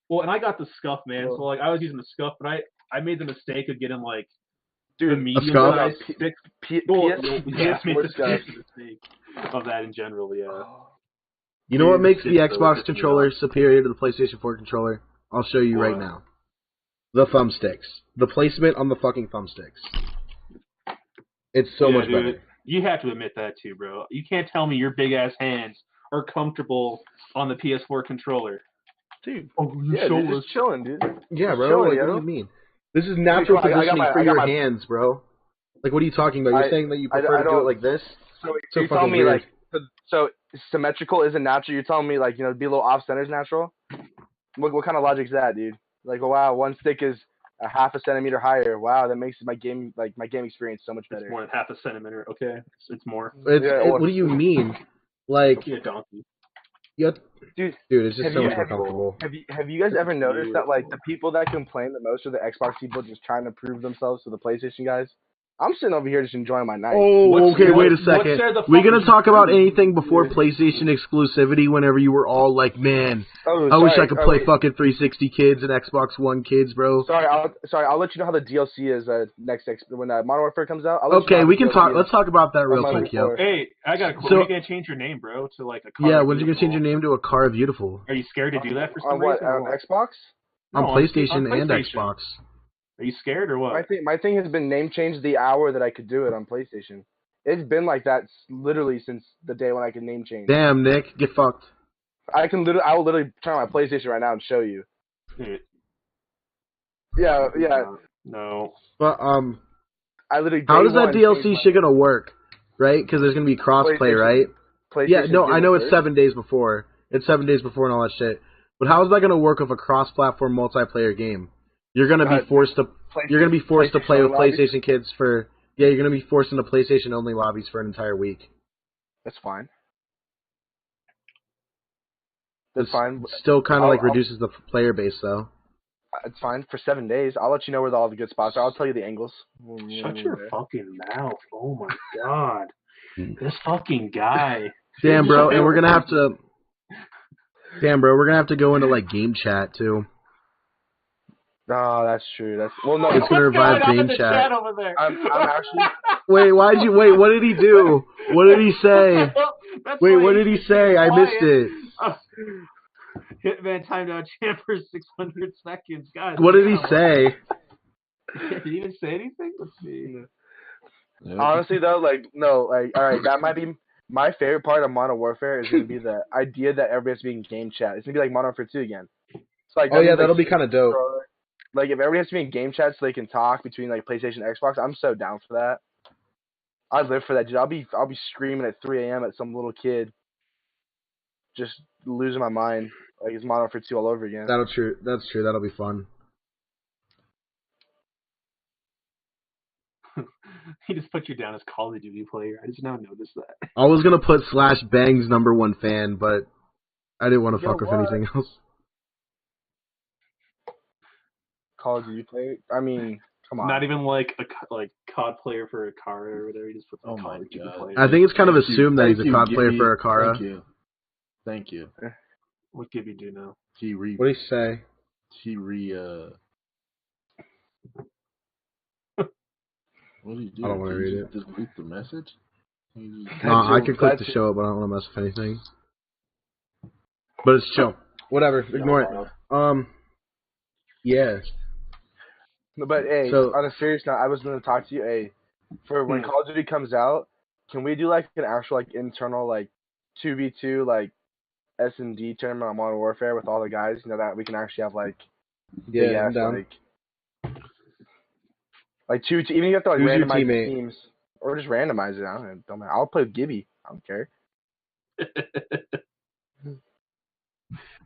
Well, and I got the scuff, man. So like I was using the scuff, but I made the mistake of getting like the medium size stick. Mistake of that in general, yeah. You know what makes the Xbox controller superior to the PlayStation 4 controller? I'll show you right now. The thumbsticks. The placement on the fucking thumbsticks. It's so much better. You have to admit that too, bro. You can't tell me your big ass hands are comfortable on the PS4 controller. Dude, just chilling, dude. Yeah, bro. What do you mean? This is natural positioning for your hands, bro. Like, what are you talking about? You're saying that you prefer to do it like this? So you're telling me weird. So symmetrical isn't natural. You're telling me be a little off center is natural. What kind of logic is that, dude? Like, wow, one stick is a half a centimeter higher. Wow, that makes my game experience so much better. It's more than half a centimeter. Okay, it's more. What do you mean? Like, a donkey. Dude, it's just so much more comfortable. Have you guys ever noticed that like the people that complain the most are the Xbox people just trying to prove themselves to the PlayStation guys? I'm sitting over here just enjoying my night. Oh, okay, wait a second. We're going to talk about anything before PlayStation exclusivity whenever you were all like, man, I wish I could play fucking 360 kids and Xbox One kids, bro. Sorry, I'll let you know how the DLC is when Modern Warfare comes out. Okay, we can talk. Let's talk about that real quick, yo. Hey, I got a question. When are you going to change your name, bro, to like AcaRa? Yeah, when are you going to change your name to AcaRa Viewtiful? Are you scared to do that for some reason? On Xbox? On PlayStation and Xbox. Are you scared or what? My thing has been name changed the hour that I could do it on PlayStation. It's been like that literally since the day when I could name change. Damn, Nick, get fucked. I will literally turn on my PlayStation right now and show you. Yeah. No. But I literally. How does that DLC shit gonna work? Right? Because there's gonna be crossplay, right? Yeah. No, I know it's 7 days before. It's 7 days before and all that shit. But how is that gonna work with a cross-platform multiplayer game? You're gonna be forced to play with PlayStation kids for you're gonna be forced into PlayStation only lobbies for an entire week. That's fine. That's fine. Still kind of reduces the player base though. It's fine for 7 days. I'll let you know where all the good spots are. I'll tell you the angles. Shut your fucking mouth! Oh my god, this fucking guy. Damn, bro, and we're gonna have to. Damn, bro, we're gonna have to go into like game chat too. Oh, that's true. It's gonna revive game chat. Over there? I'm actually. Wait, what did he do? What did he say? What did he say? I missed it. Hitman timed out champ for 600 seconds. God. What did he say? Did he even say anything? Let's see. Honestly, though, all right, that might be my favorite part of Modern Warfare is gonna be the idea that everybody's being game chat. It's gonna be like Modern Warfare 2 again. It's that'll be kind of dope. Like, if everybody has to be in game chat so they can talk between, PlayStation and Xbox, I'm so down for that. I'd live for that, dude. I'll be screaming at 3 a.m. at some little kid, just losing my mind. Like it's Modern Warfare 2 all over again. That's true. That'll be fun. He just put you down as Call of Duty player. I just now noticed that. I was gonna put /Bang's #1 fan, but I didn't want to fuck with anything else. Call of Duty player? I mean, come on. Not even like a COD player for AcaRa or whatever. He just puts Call of Duty player. I think it's kind of assumed that he's a COD player for AcaRa. Thank you. What Gibby do now? What do you say? What do you do? I don't want to read it. Just delete the message? No, I can click to show it, but I don't want to mess with anything. But it's chill. Whatever. Ignore it. Yeah. But hey, so, on a serious note, I was going to talk to you. Hey, for when Call of Duty comes out, can we do like an actual like internal like 2v2 like S&D tournament on Modern Warfare with all the guys? You know that we can actually have like I'm down. Like two, even if you have to like randomize the teams or just randomize it. I don't know. I'll play with Gibby. I don't care.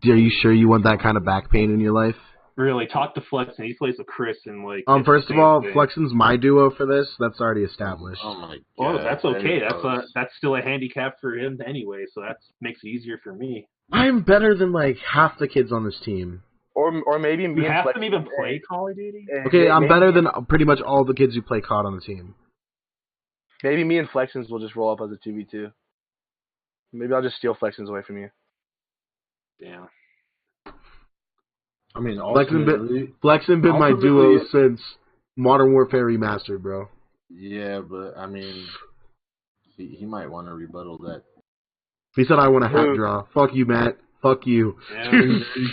Are you sure you want that kind of back pain in your life? Really, talk to Flexen. He plays with Chris and like. First of all, Flexen's my duo for this. That's already established. Oh my god. Well, that's okay. That's still a handicap for him anyway. So that makes it easier for me. I'm better than like half the kids on this team. Or maybe me. You have them even play Call of Duty? Okay, I'm better than pretty much all the kids who play COD on the team. Maybe me and Flexens will just roll up as a 2v2. Maybe I'll just steal Flexens away from you. Damn. I mean, Flexen been my duo since Modern Warfare Remastered, bro. Yeah, but I mean, he might want to rebuttal that. He said I want a hat draw. Fuck you, Matt. Fuck you. Yeah,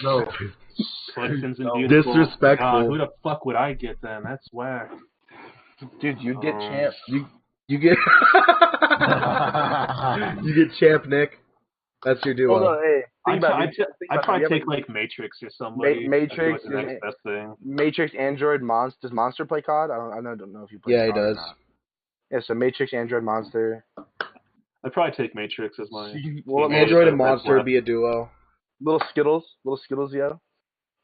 no. Flexen's and Viewtiful. Disrespectful. God, who the fuck would I get then? That's whack. Dude, you'd get champ. You get you get champ, Nick. That's your duo. Hold on, hey. I'd probably take like Matrix or somebody. Matrix the next best thing. Matrix, Android, Monster. Does Monster play COD? I don't know if you play. Yeah, COD he does. Yeah, so Matrix, Android, Monster. I'd probably take Matrix as my. Android and Monster would be a duo. Little Skittles, yo.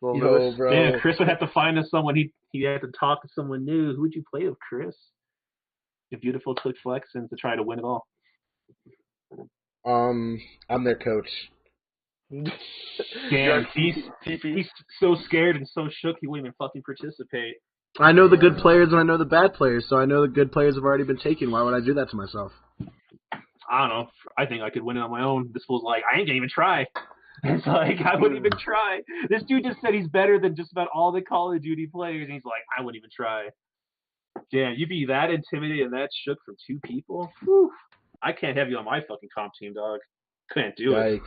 Yo, bro. Man, Chris would have to find us someone. He had to talk to someone new. Who would you play with, Chris? If Viewtiful took Flexen to try to win it all. I'm their coach. Damn, he's so scared and so shook he wouldn't even fucking participate. I know the good players and I know the bad players, so I know the good players have already been taken. Why would I do that to myself? I don't know. I think I could win it on my own. This fool's like, I ain't gonna even try. It's like, I wouldn't even try. This dude just said he's better than just about all the Call of Duty players, and he's like, I wouldn't even try. Damn, you'd be that intimidated and that shook from two people? Whew. I can't have you on my fucking comp team, dog. Can't do it.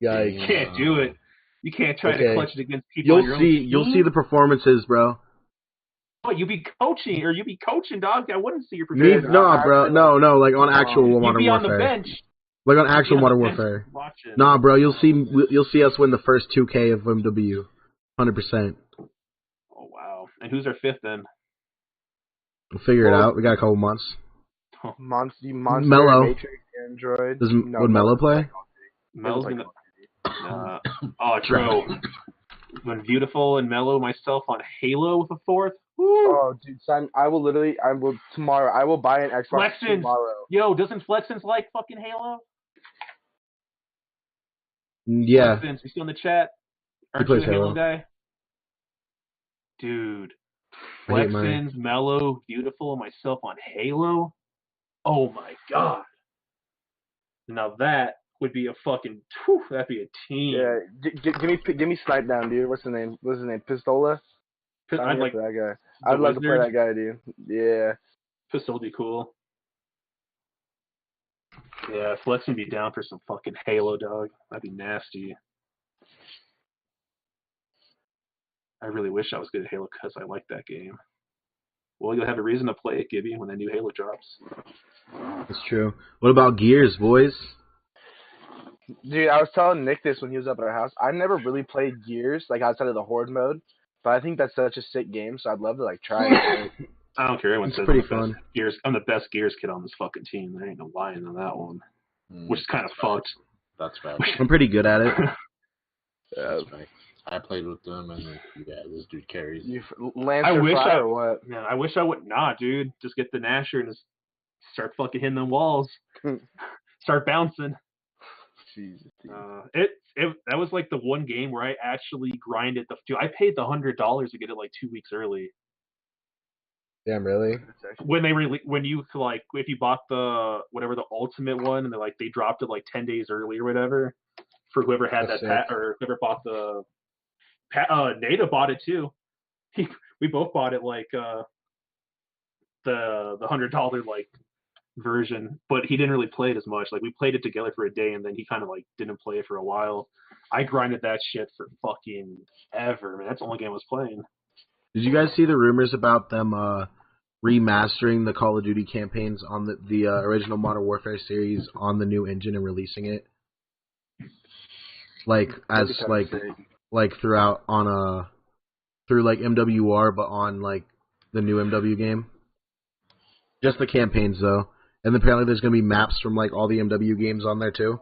Yikes. You can't do it. You can't try to clutch it against people on your own team. You'll see the performances, bro. Oh, you be coaching, dog. I wouldn't see your performance. No, bro. No, like on actual Modern Warfare. You'd be on the bench. Like on actual Modern Warfare. Nah, bro, you'll see us win the first 2K of MW. 100%. Oh, wow. And who's our fifth then? We'll figure it out. We got a couple months. Monster, Mello. Matrix, Android. Would Mello play? Mello's gonna. True. When Viewtiful and Mello, myself on Halo with a fourth. Woo. Oh, dude, son, I will tomorrow. I will buy an Xbox tomorrow. Yo, doesn't Flexens like fucking Halo? Yeah. Flexens, you still in the chat? Aren't you a Halo guy? Dude. Flexens, Mello, Viewtiful, and myself on Halo? Oh my god. Now that would be a fucking that'd be a team. Yeah, give me Snipe down, dude. What's his name? Pistola? I'd like that guy. I'd love to play that guy, dude. Yeah. Pistola would be cool. Yeah, Flex would be down for some fucking Halo, dog. That'd be nasty. I really wish I was good at Halo because I like that game. Well, you'll have a reason to play it, Gibby, when the new Halo drops. That's true. What about Gears, boys? Dude, I was telling Nick this when he was up at our house. I never really played Gears, like outside of the Horde mode, but I think that's such a sick game, so I'd love to like try it. I don't care. Everyone It's says pretty I'm the fun. best Gears. I'm the best Gears kid on this fucking team. There ain't no lying on that one, which is kind of fucked. That's right. I'm pretty good at it. That's right. I played with them, and yeah, this dude carries. You Lancer Fry or what? Man, I wish I would not, dude. Just get the Nasher and just start fucking hitting them walls. Start bouncing. Jesus. Dude. That was like the one game where I actually grinded dude. I paid the $100 to get it like 2 weeks early. Damn, really? When you like if you bought the whatever the ultimate one and they dropped it like 10 days early or whatever for whoever had That's that sick. or whoever bought the Nada bought it too. We both bought it like the $100 like version, but he didn't really play it as much. Like we played it together for a day and then he kind of like didn't play it for a while. I grinded that shit for fucking ever, man. That's the only game I was playing. Did you guys see the rumors about them remastering the Call of Duty campaigns on the original Modern Warfare series on the new engine and releasing it? Like throughout on through like MWR, but on like the new MW game. Just the campaigns though, and apparently there's gonna be maps from like all the MW games on there too.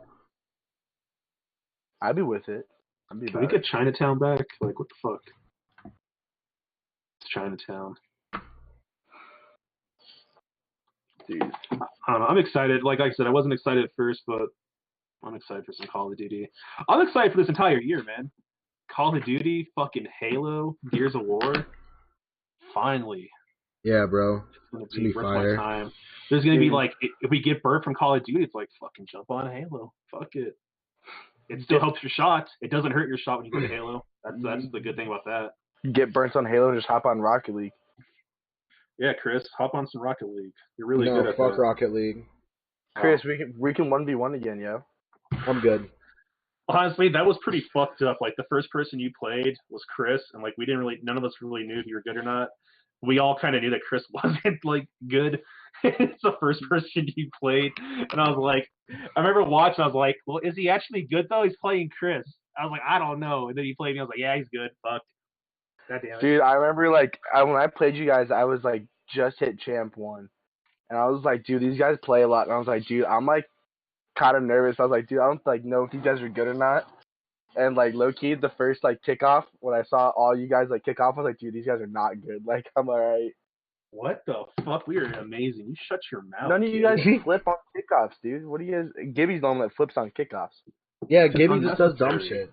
I'd be with it. Can we get Chinatown back? Like what the fuck? It's Chinatown. Dude. I don't know. I'm excited. Like I said, I wasn't excited at first, but I'm excited for some Call of Duty. I'm excited for this entire year, man. Call of Duty, fucking Halo, Gears of War. Finally. Yeah, bro. It's gonna be worth my time. There's gonna be like, if we get burnt from Call of Duty, it's like fucking jump on Halo. Fuck it. It still helps your shot. It doesn't hurt your shot when you go to Halo. That's the good thing about that. Get burnt on Halo and just hop on Rocket League. Yeah, Chris, hop on some Rocket League. You're really good at that. No, fuck Rocket League. Chris, we can 1v1 again, yo. I'm good. Honestly, that was pretty fucked up. Like the first person you played was Chris, and like none of us really knew if you were good or not. We all kind of knew that Chris wasn't like good. It's the first person you played, and I was like, I remember watching. I was like, well, is he actually good though? He's playing Chris. I was like, I don't know. And then he played me. I was like, yeah, he's good. Fuck. God damn it. Dude, I remember like when I played you guys, I was like just hit champ 1, and I was like, dude, these guys play a lot. And I was like, dude, I'm like kind of nervous. I was like, dude, I don't like know if these guys are good or not. And like low key, the first like kickoff when I saw all you guys like kick off, I was like, dude, these guys are not good. Like I'm alright. What the fuck? We are amazing. You shut your mouth. None of you guys flip on kickoffs, dude. What do you guys? Gibby's the one that flips on kickoffs. Yeah, Gibby just does dumb shit.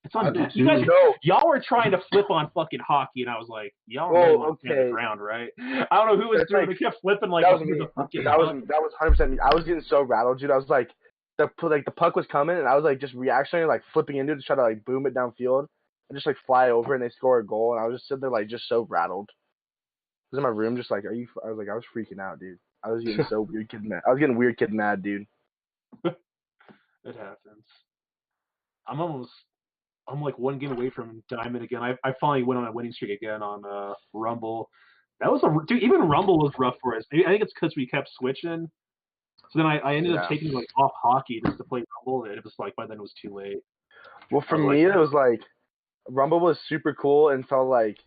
It's unnecessary. You guys, y'all were trying to flip on fucking hockey, and I was like, y'all want to stand the ground, right? I don't know who was doing. They kept flipping like that was me. That was 100%. I was getting so rattled, dude. I was like, the puck was coming, and I was like just reactionary, like flipping into it to try to like boom it downfield, and just like fly over, and they score a goal, and I was just sitting there like just so rattled. I was in my room, just like, I was freaking out, dude. I was getting so weird kid mad. I was getting weird kid mad, dude. It happens. I'm like one game away from Diamond again. I finally went on a winning streak again on Rumble. That was dude. Even Rumble was rough for us. I think it's because we kept switching. So then I ended up taking like off hockey just to play Rumble, and it was like by then it was too late. Well, for me, it was like Rumble was super cool until like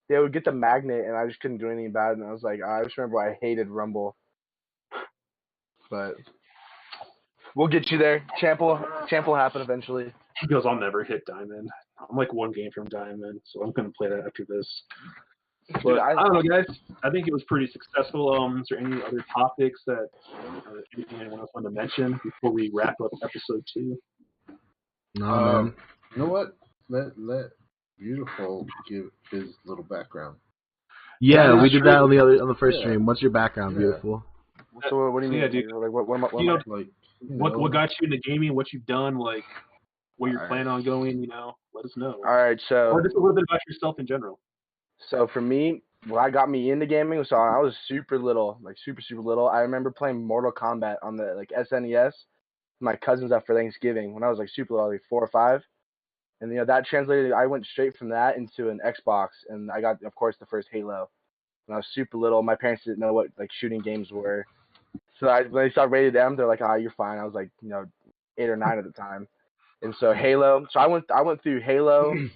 they would get the magnet, and I just couldn't do anything about it. And I was like, I just remember I hated Rumble. But we'll get you there. Champ will happen eventually. He goes, I'll never hit Diamond. I'm like one game from Diamond, so I'm going to play that after this. But dude, I don't know, guys. I think it was pretty successful. Is there any other topics that anything anyone else wanted to mention before we wrap up episode 2? No, man. You know what? Let Viewtiful give his little background. Yeah, we did that on the first stream. What's your background, Viewtiful? So what do you mean? Yeah, dude. Like, what got you into gaming? What you've done? Like, where you're planning on going? Let us know. All right, so or just a little bit about yourself in general. So for me, what got me into gaming was I was super little, like super little. I remember playing Mortal Kombat on the like SNES with my cousins after Thanksgiving when I was like super little, like 4 or 5. And that translated. I went straight from that into an Xbox, and I got, of course, the first Halo. When I was super little, my parents didn't know what like shooting games were. So when they saw Rated M, they're like, you're fine. I was like, 8 or 9 at the time. And so Halo. So I went through Halo, and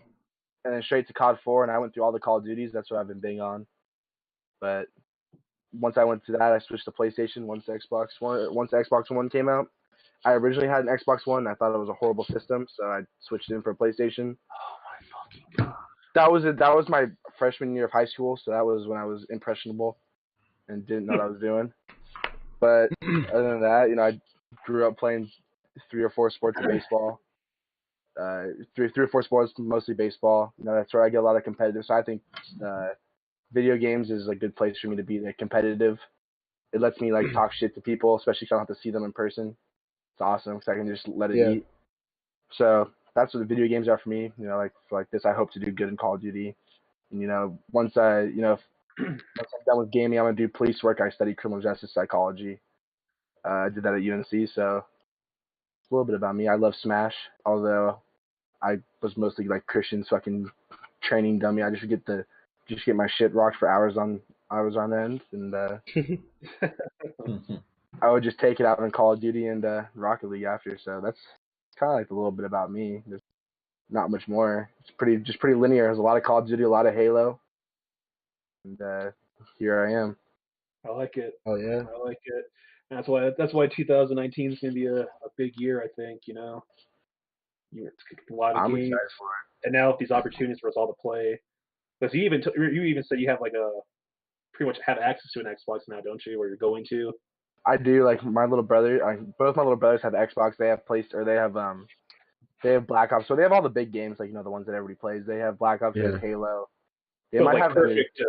then straight to COD 4, and I went through all the Call of Duties. That's what I've been big on. But once I went to that, I switched to PlayStation once the Xbox One came out. I originally had an Xbox One. I thought it was a horrible system, so I switched it in for PlayStation. Oh my fucking god. That was my freshman year of high school, so that was when I was impressionable and didn't know what I was doing. But other than that, I grew up playing 3 or 4 sports of baseball. Three or 4 sports, mostly baseball. That's where I get a lot of competitive. So I think video games is a good place for me to be competitive. It lets me talk shit to people, especially if I don't have to see them in person. It's awesome because I can just let it eat. So that's what the video games are for me. For this, I hope to do good in Call of Duty. And once once I'm done with gaming, I'm gonna do police work. I study criminal justice psychology. I did that at UNC, so it's a little bit about me. I love Smash, although I was mostly Christian's fucking training dummy. I just get my shit rocked for hours on end, and I would just take it out on Call of Duty and Rocket League after. So that's kind of a little bit about me. There's not much more. It's pretty linear. There's a lot of Call of Duty, a lot of Halo, and here I am. I like it. Oh yeah. I like it. And that's why 2019 is gonna be a big year. I think a lot of I'm games. excited for it. And now with these opportunities for us all to play, because you even said you have pretty much have access to an Xbox now, don't you? Or you're going to? I do. My little brother, both my little brothers have Xbox. They have they have Black Ops. So they have all the big games, the ones that everybody plays. They have Black Ops, they have Halo. They So might have perfect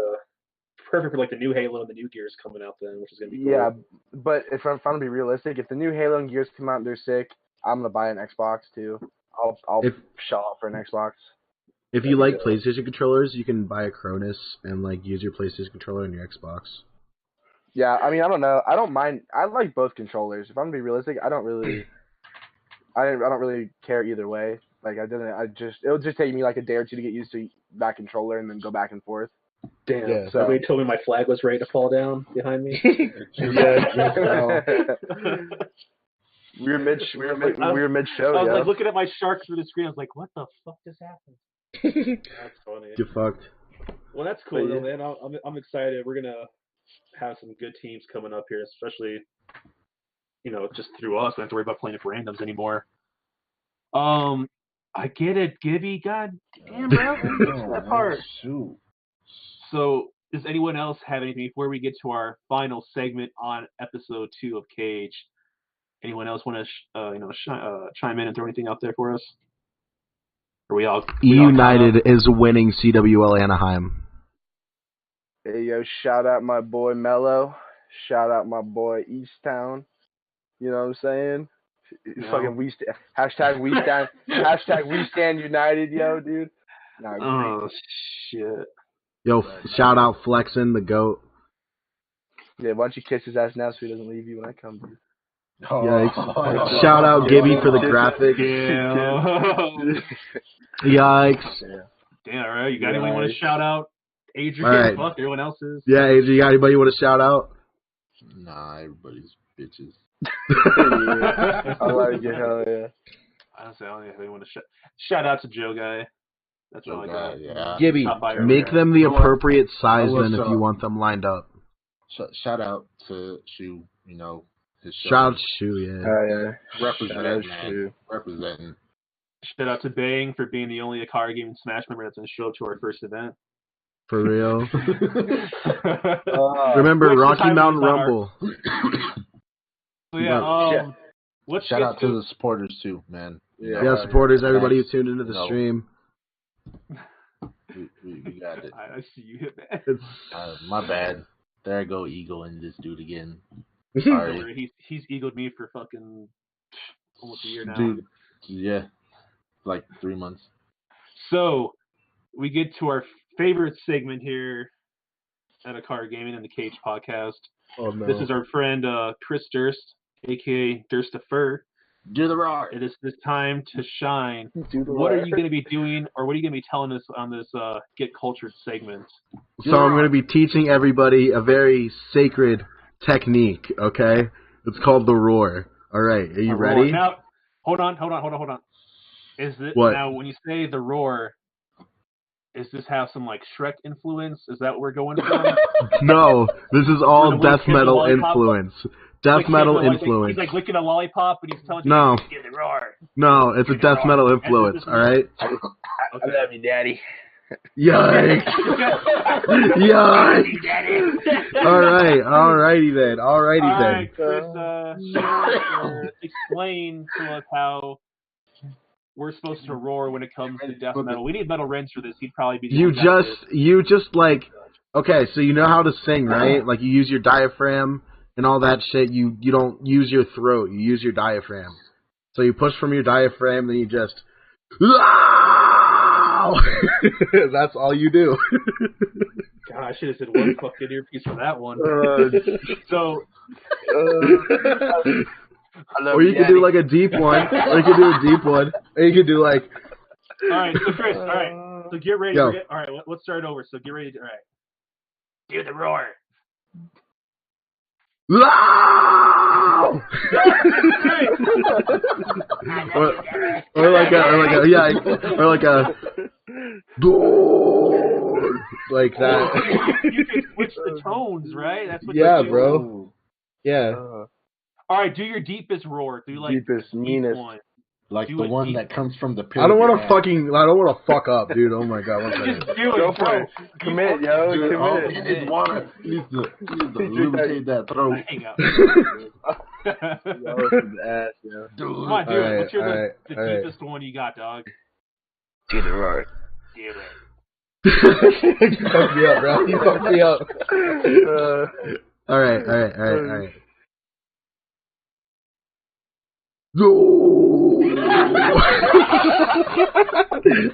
for the new Halo and the new Gears coming out then, which is gonna be cool. Yeah, but if I'm trying to be realistic, if the new Halo and Gears come out and they're sick, I'm gonna buy an Xbox too. I'll shell out for an Xbox. If you like PlayStation controllers, you can buy a Cronus and use your PlayStation controller on your Xbox. Yeah, I don't know. I don't mind. I like both controllers. If I'm gonna be realistic, I don't really care either way. It'll just take me a day or two to get used to that controller and then go back and forth. Damn. Yeah, so everybody told me my flag was ready to fall down behind me. Yeah. We were mid show. I was looking at my shark through the screen. I was like, "What the fuck just happened?" That's funny. You're fucked. Well, that's cool, though, man. I'm excited. We're gonna have some good teams coming up here, especially just through us. We don't have to worry about playing with randoms anymore. I get it, Gibby. God damn, bro. That part. Shoot. So, does anyone else have anything before we get to our final segment on episode 2 of Cage? Anyone else want to chime in and throw anything out there for us? Or we all United is winning CWL Anaheim. Hey yo, shout out my boy Mello. Shout out my boy Easttown. You know what I'm saying? No. Fucking hashtag we stand hashtag we stand united, yo, dude. Oh shit. Yo, shout out Flexin, the GOAT. Yeah, why don't you kiss his ass now so he doesn't leave you when I come, dude? Yikes. Shout out Gibby for the graphics. Yikes. Damn, all right. You got anyone you want to shout out? Adrian, right. Fuck, everyone else is. Yeah, Adrian, you got anybody you want to shout out? Nah, everybody's bitches. I like it, hell yeah. Honestly, I don't even want to shout out to Joe Guy. That's all I got. Yeah. Gibby, make them the appropriate size then if you want them lined up. Shout out to Shu, his show. Shout out to Shu, yeah. Representing. Shout out to Bang for being the only AcaRa Gaming Smash member that's going to show up to our first event. For real. Remember Rocky Mountain Rumble. So yeah, shout out to the supporters too, man. Yeah, supporters, everybody who tuned into the stream. We got it. I see you hit that. My bad. There I go, eagling this dude again. Sorry. He's eagled me for fucking almost a year now. Dude, yeah. 3 months. So, we get to our favorite segment here at AcaRa Gaming and the Cage podcast. Oh, no. This is our friend Chris Durst, a.k.a. Durstifer. Do the roar. It is this time to shine. What are you going to be doing, or what are you going to be telling us on this Get Cultured segment? So I'm going to be teaching everybody a very sacred technique, okay? It's called the roar. All right, are you ready? Now, hold on. Is it what? Now, when you say the roar, Does this have some like Shrek influence? Is that what we're going for? No, this is all You're the death one metal kid, the lollipop? influence. Death metal influence. He's like licking a lollipop and he's telling you No. to get the roar. No, it's a death metal influence, alright? I love you, Daddy. Yikes! Yikes! Alrighty then. Alright, Chris, explain to us how we're supposed to roar when it comes to death metal. We need Metal Rens for this. He'd probably be the You just like, okay, so you know how to sing, right? Like you use your diaphragm and all that shit. You don't use your throat. You use your diaphragm. So you push from your diaphragm, then you just, that's all you do. God, I should have said one fucking earpiece for that one. Or you could do like a deep one. Or you could do a deep one. Or you could do like. Alright, so Chris, alright. So get ready. Alright, let's start over. So get ready. Alright. Do the roar. or like that. You can switch the tones, right? That's what yeah, you do. bro. Yeah. Alright, do your deepest roar. Do like deepest, meanest one. Like the one that comes from the pit. I don't want to fuck up, dude. Oh my god. Just do it, Go for it. Commit, yo. He needs water. He needs to lubricate that throat. Hang up. Ass, yo. Come on, do it. What's your the deepest one you got, dog? Do the roar. Do it. You fucked me up, bro. You fucked me up. Alright.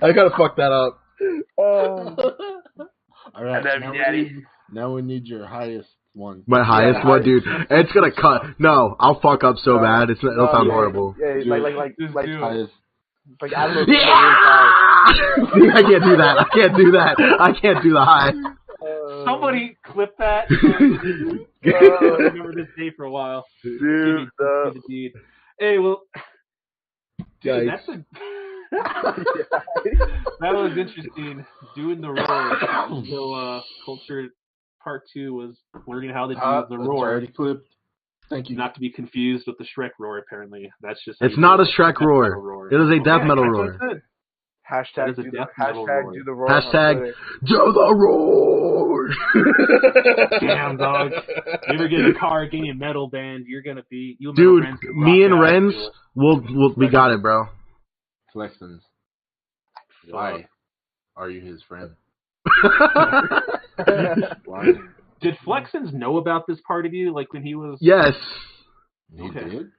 I gotta fuck that up. Alright, now we need your highest one. My highest one, dude. It's gonna cut. No, I'll fuck up so bad. It'll sound horrible. Yeah, like highest. Like I don't know. I can't do that. I can't do the high. Somebody clip that. I remember this day for a while. Dude, Hey, well, dude, Yikes. that was interesting. Doing the roar. So, culture part 2 was learning how to do the roar. Already clipped. Thank you. Not to be confused with the Shrek roar. Apparently, that's just. It's not a Shrek roar. It is a death metal roar. Hashtag do the roar. Hashtag do the roar. Damn, dog. You ever get in a car, getting a metal band, you're gonna be. Dude, me and Renz, we got it, bro. Flexens. Why are you his friend? Why? Did Flexens know about this part of you, like when he was? Yes. He did?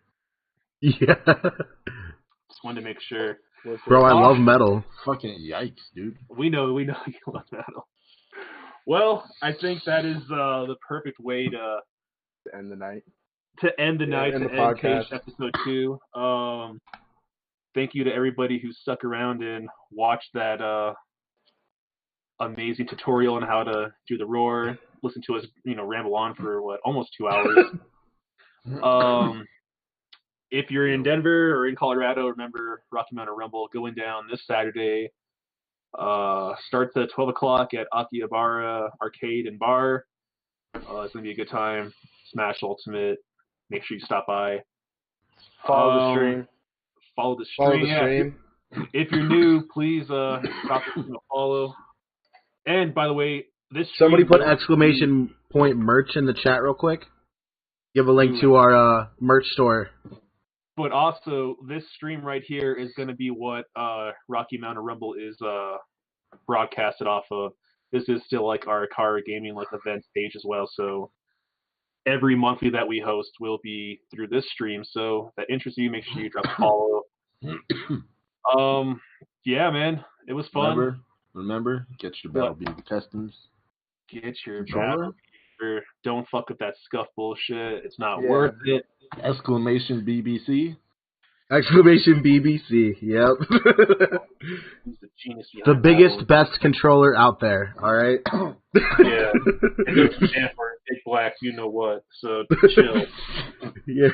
Yeah. Just wanted to make sure. Bro, I love metal. Fucking yikes, dude. We know you love metal. Well, I think that is the perfect way to end the night. To end the night, end to the end podcast. Cage episode 2. Thank you to everybody who stuck around and watched that amazing tutorial on how to do the roar. Listen to us, ramble on for almost 2 hours. If you're in Denver or in Colorado, remember Rocky Mountain Rumble going down this Saturday. Starts at 12 o'clock at AcaRa Arcade and Bar. It's going to be a good time. Smash Ultimate. Make sure you stop by. Follow the stream. Follow the stream. If you're new, please stop and follow. And by the way, this stream, somebody put exclamation point merch in the chat real quick. Give a link to our merch store. But also, this stream right here is going to be what Rocky Mountain Rumble is broadcasted off of. This is still like our AcaRa Gaming event page as well. So every monthly that we host will be through this stream. So if that interests you, make sure you drop a follow. Yeah, man, it was fun. Remember, get your Battle Beat Customs. Get your Battle Beat. Don't fuck with that scuff bullshit. It's not worth it. Exclamation BBC. Exclamation BBC. Yep. The biggest, best controller out there. All right. Yeah. It doesn't stand for big black, you know what? So chill. Yeah.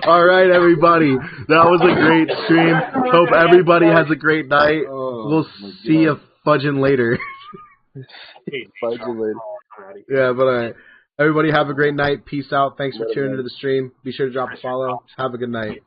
All right, everybody. That was a great stream. Hope everybody has a great night. We'll see you fudging later. Yeah, but all right. Everybody have a great night. Peace out. Thanks for tuning into the stream. Be sure to drop a follow. Have a good night.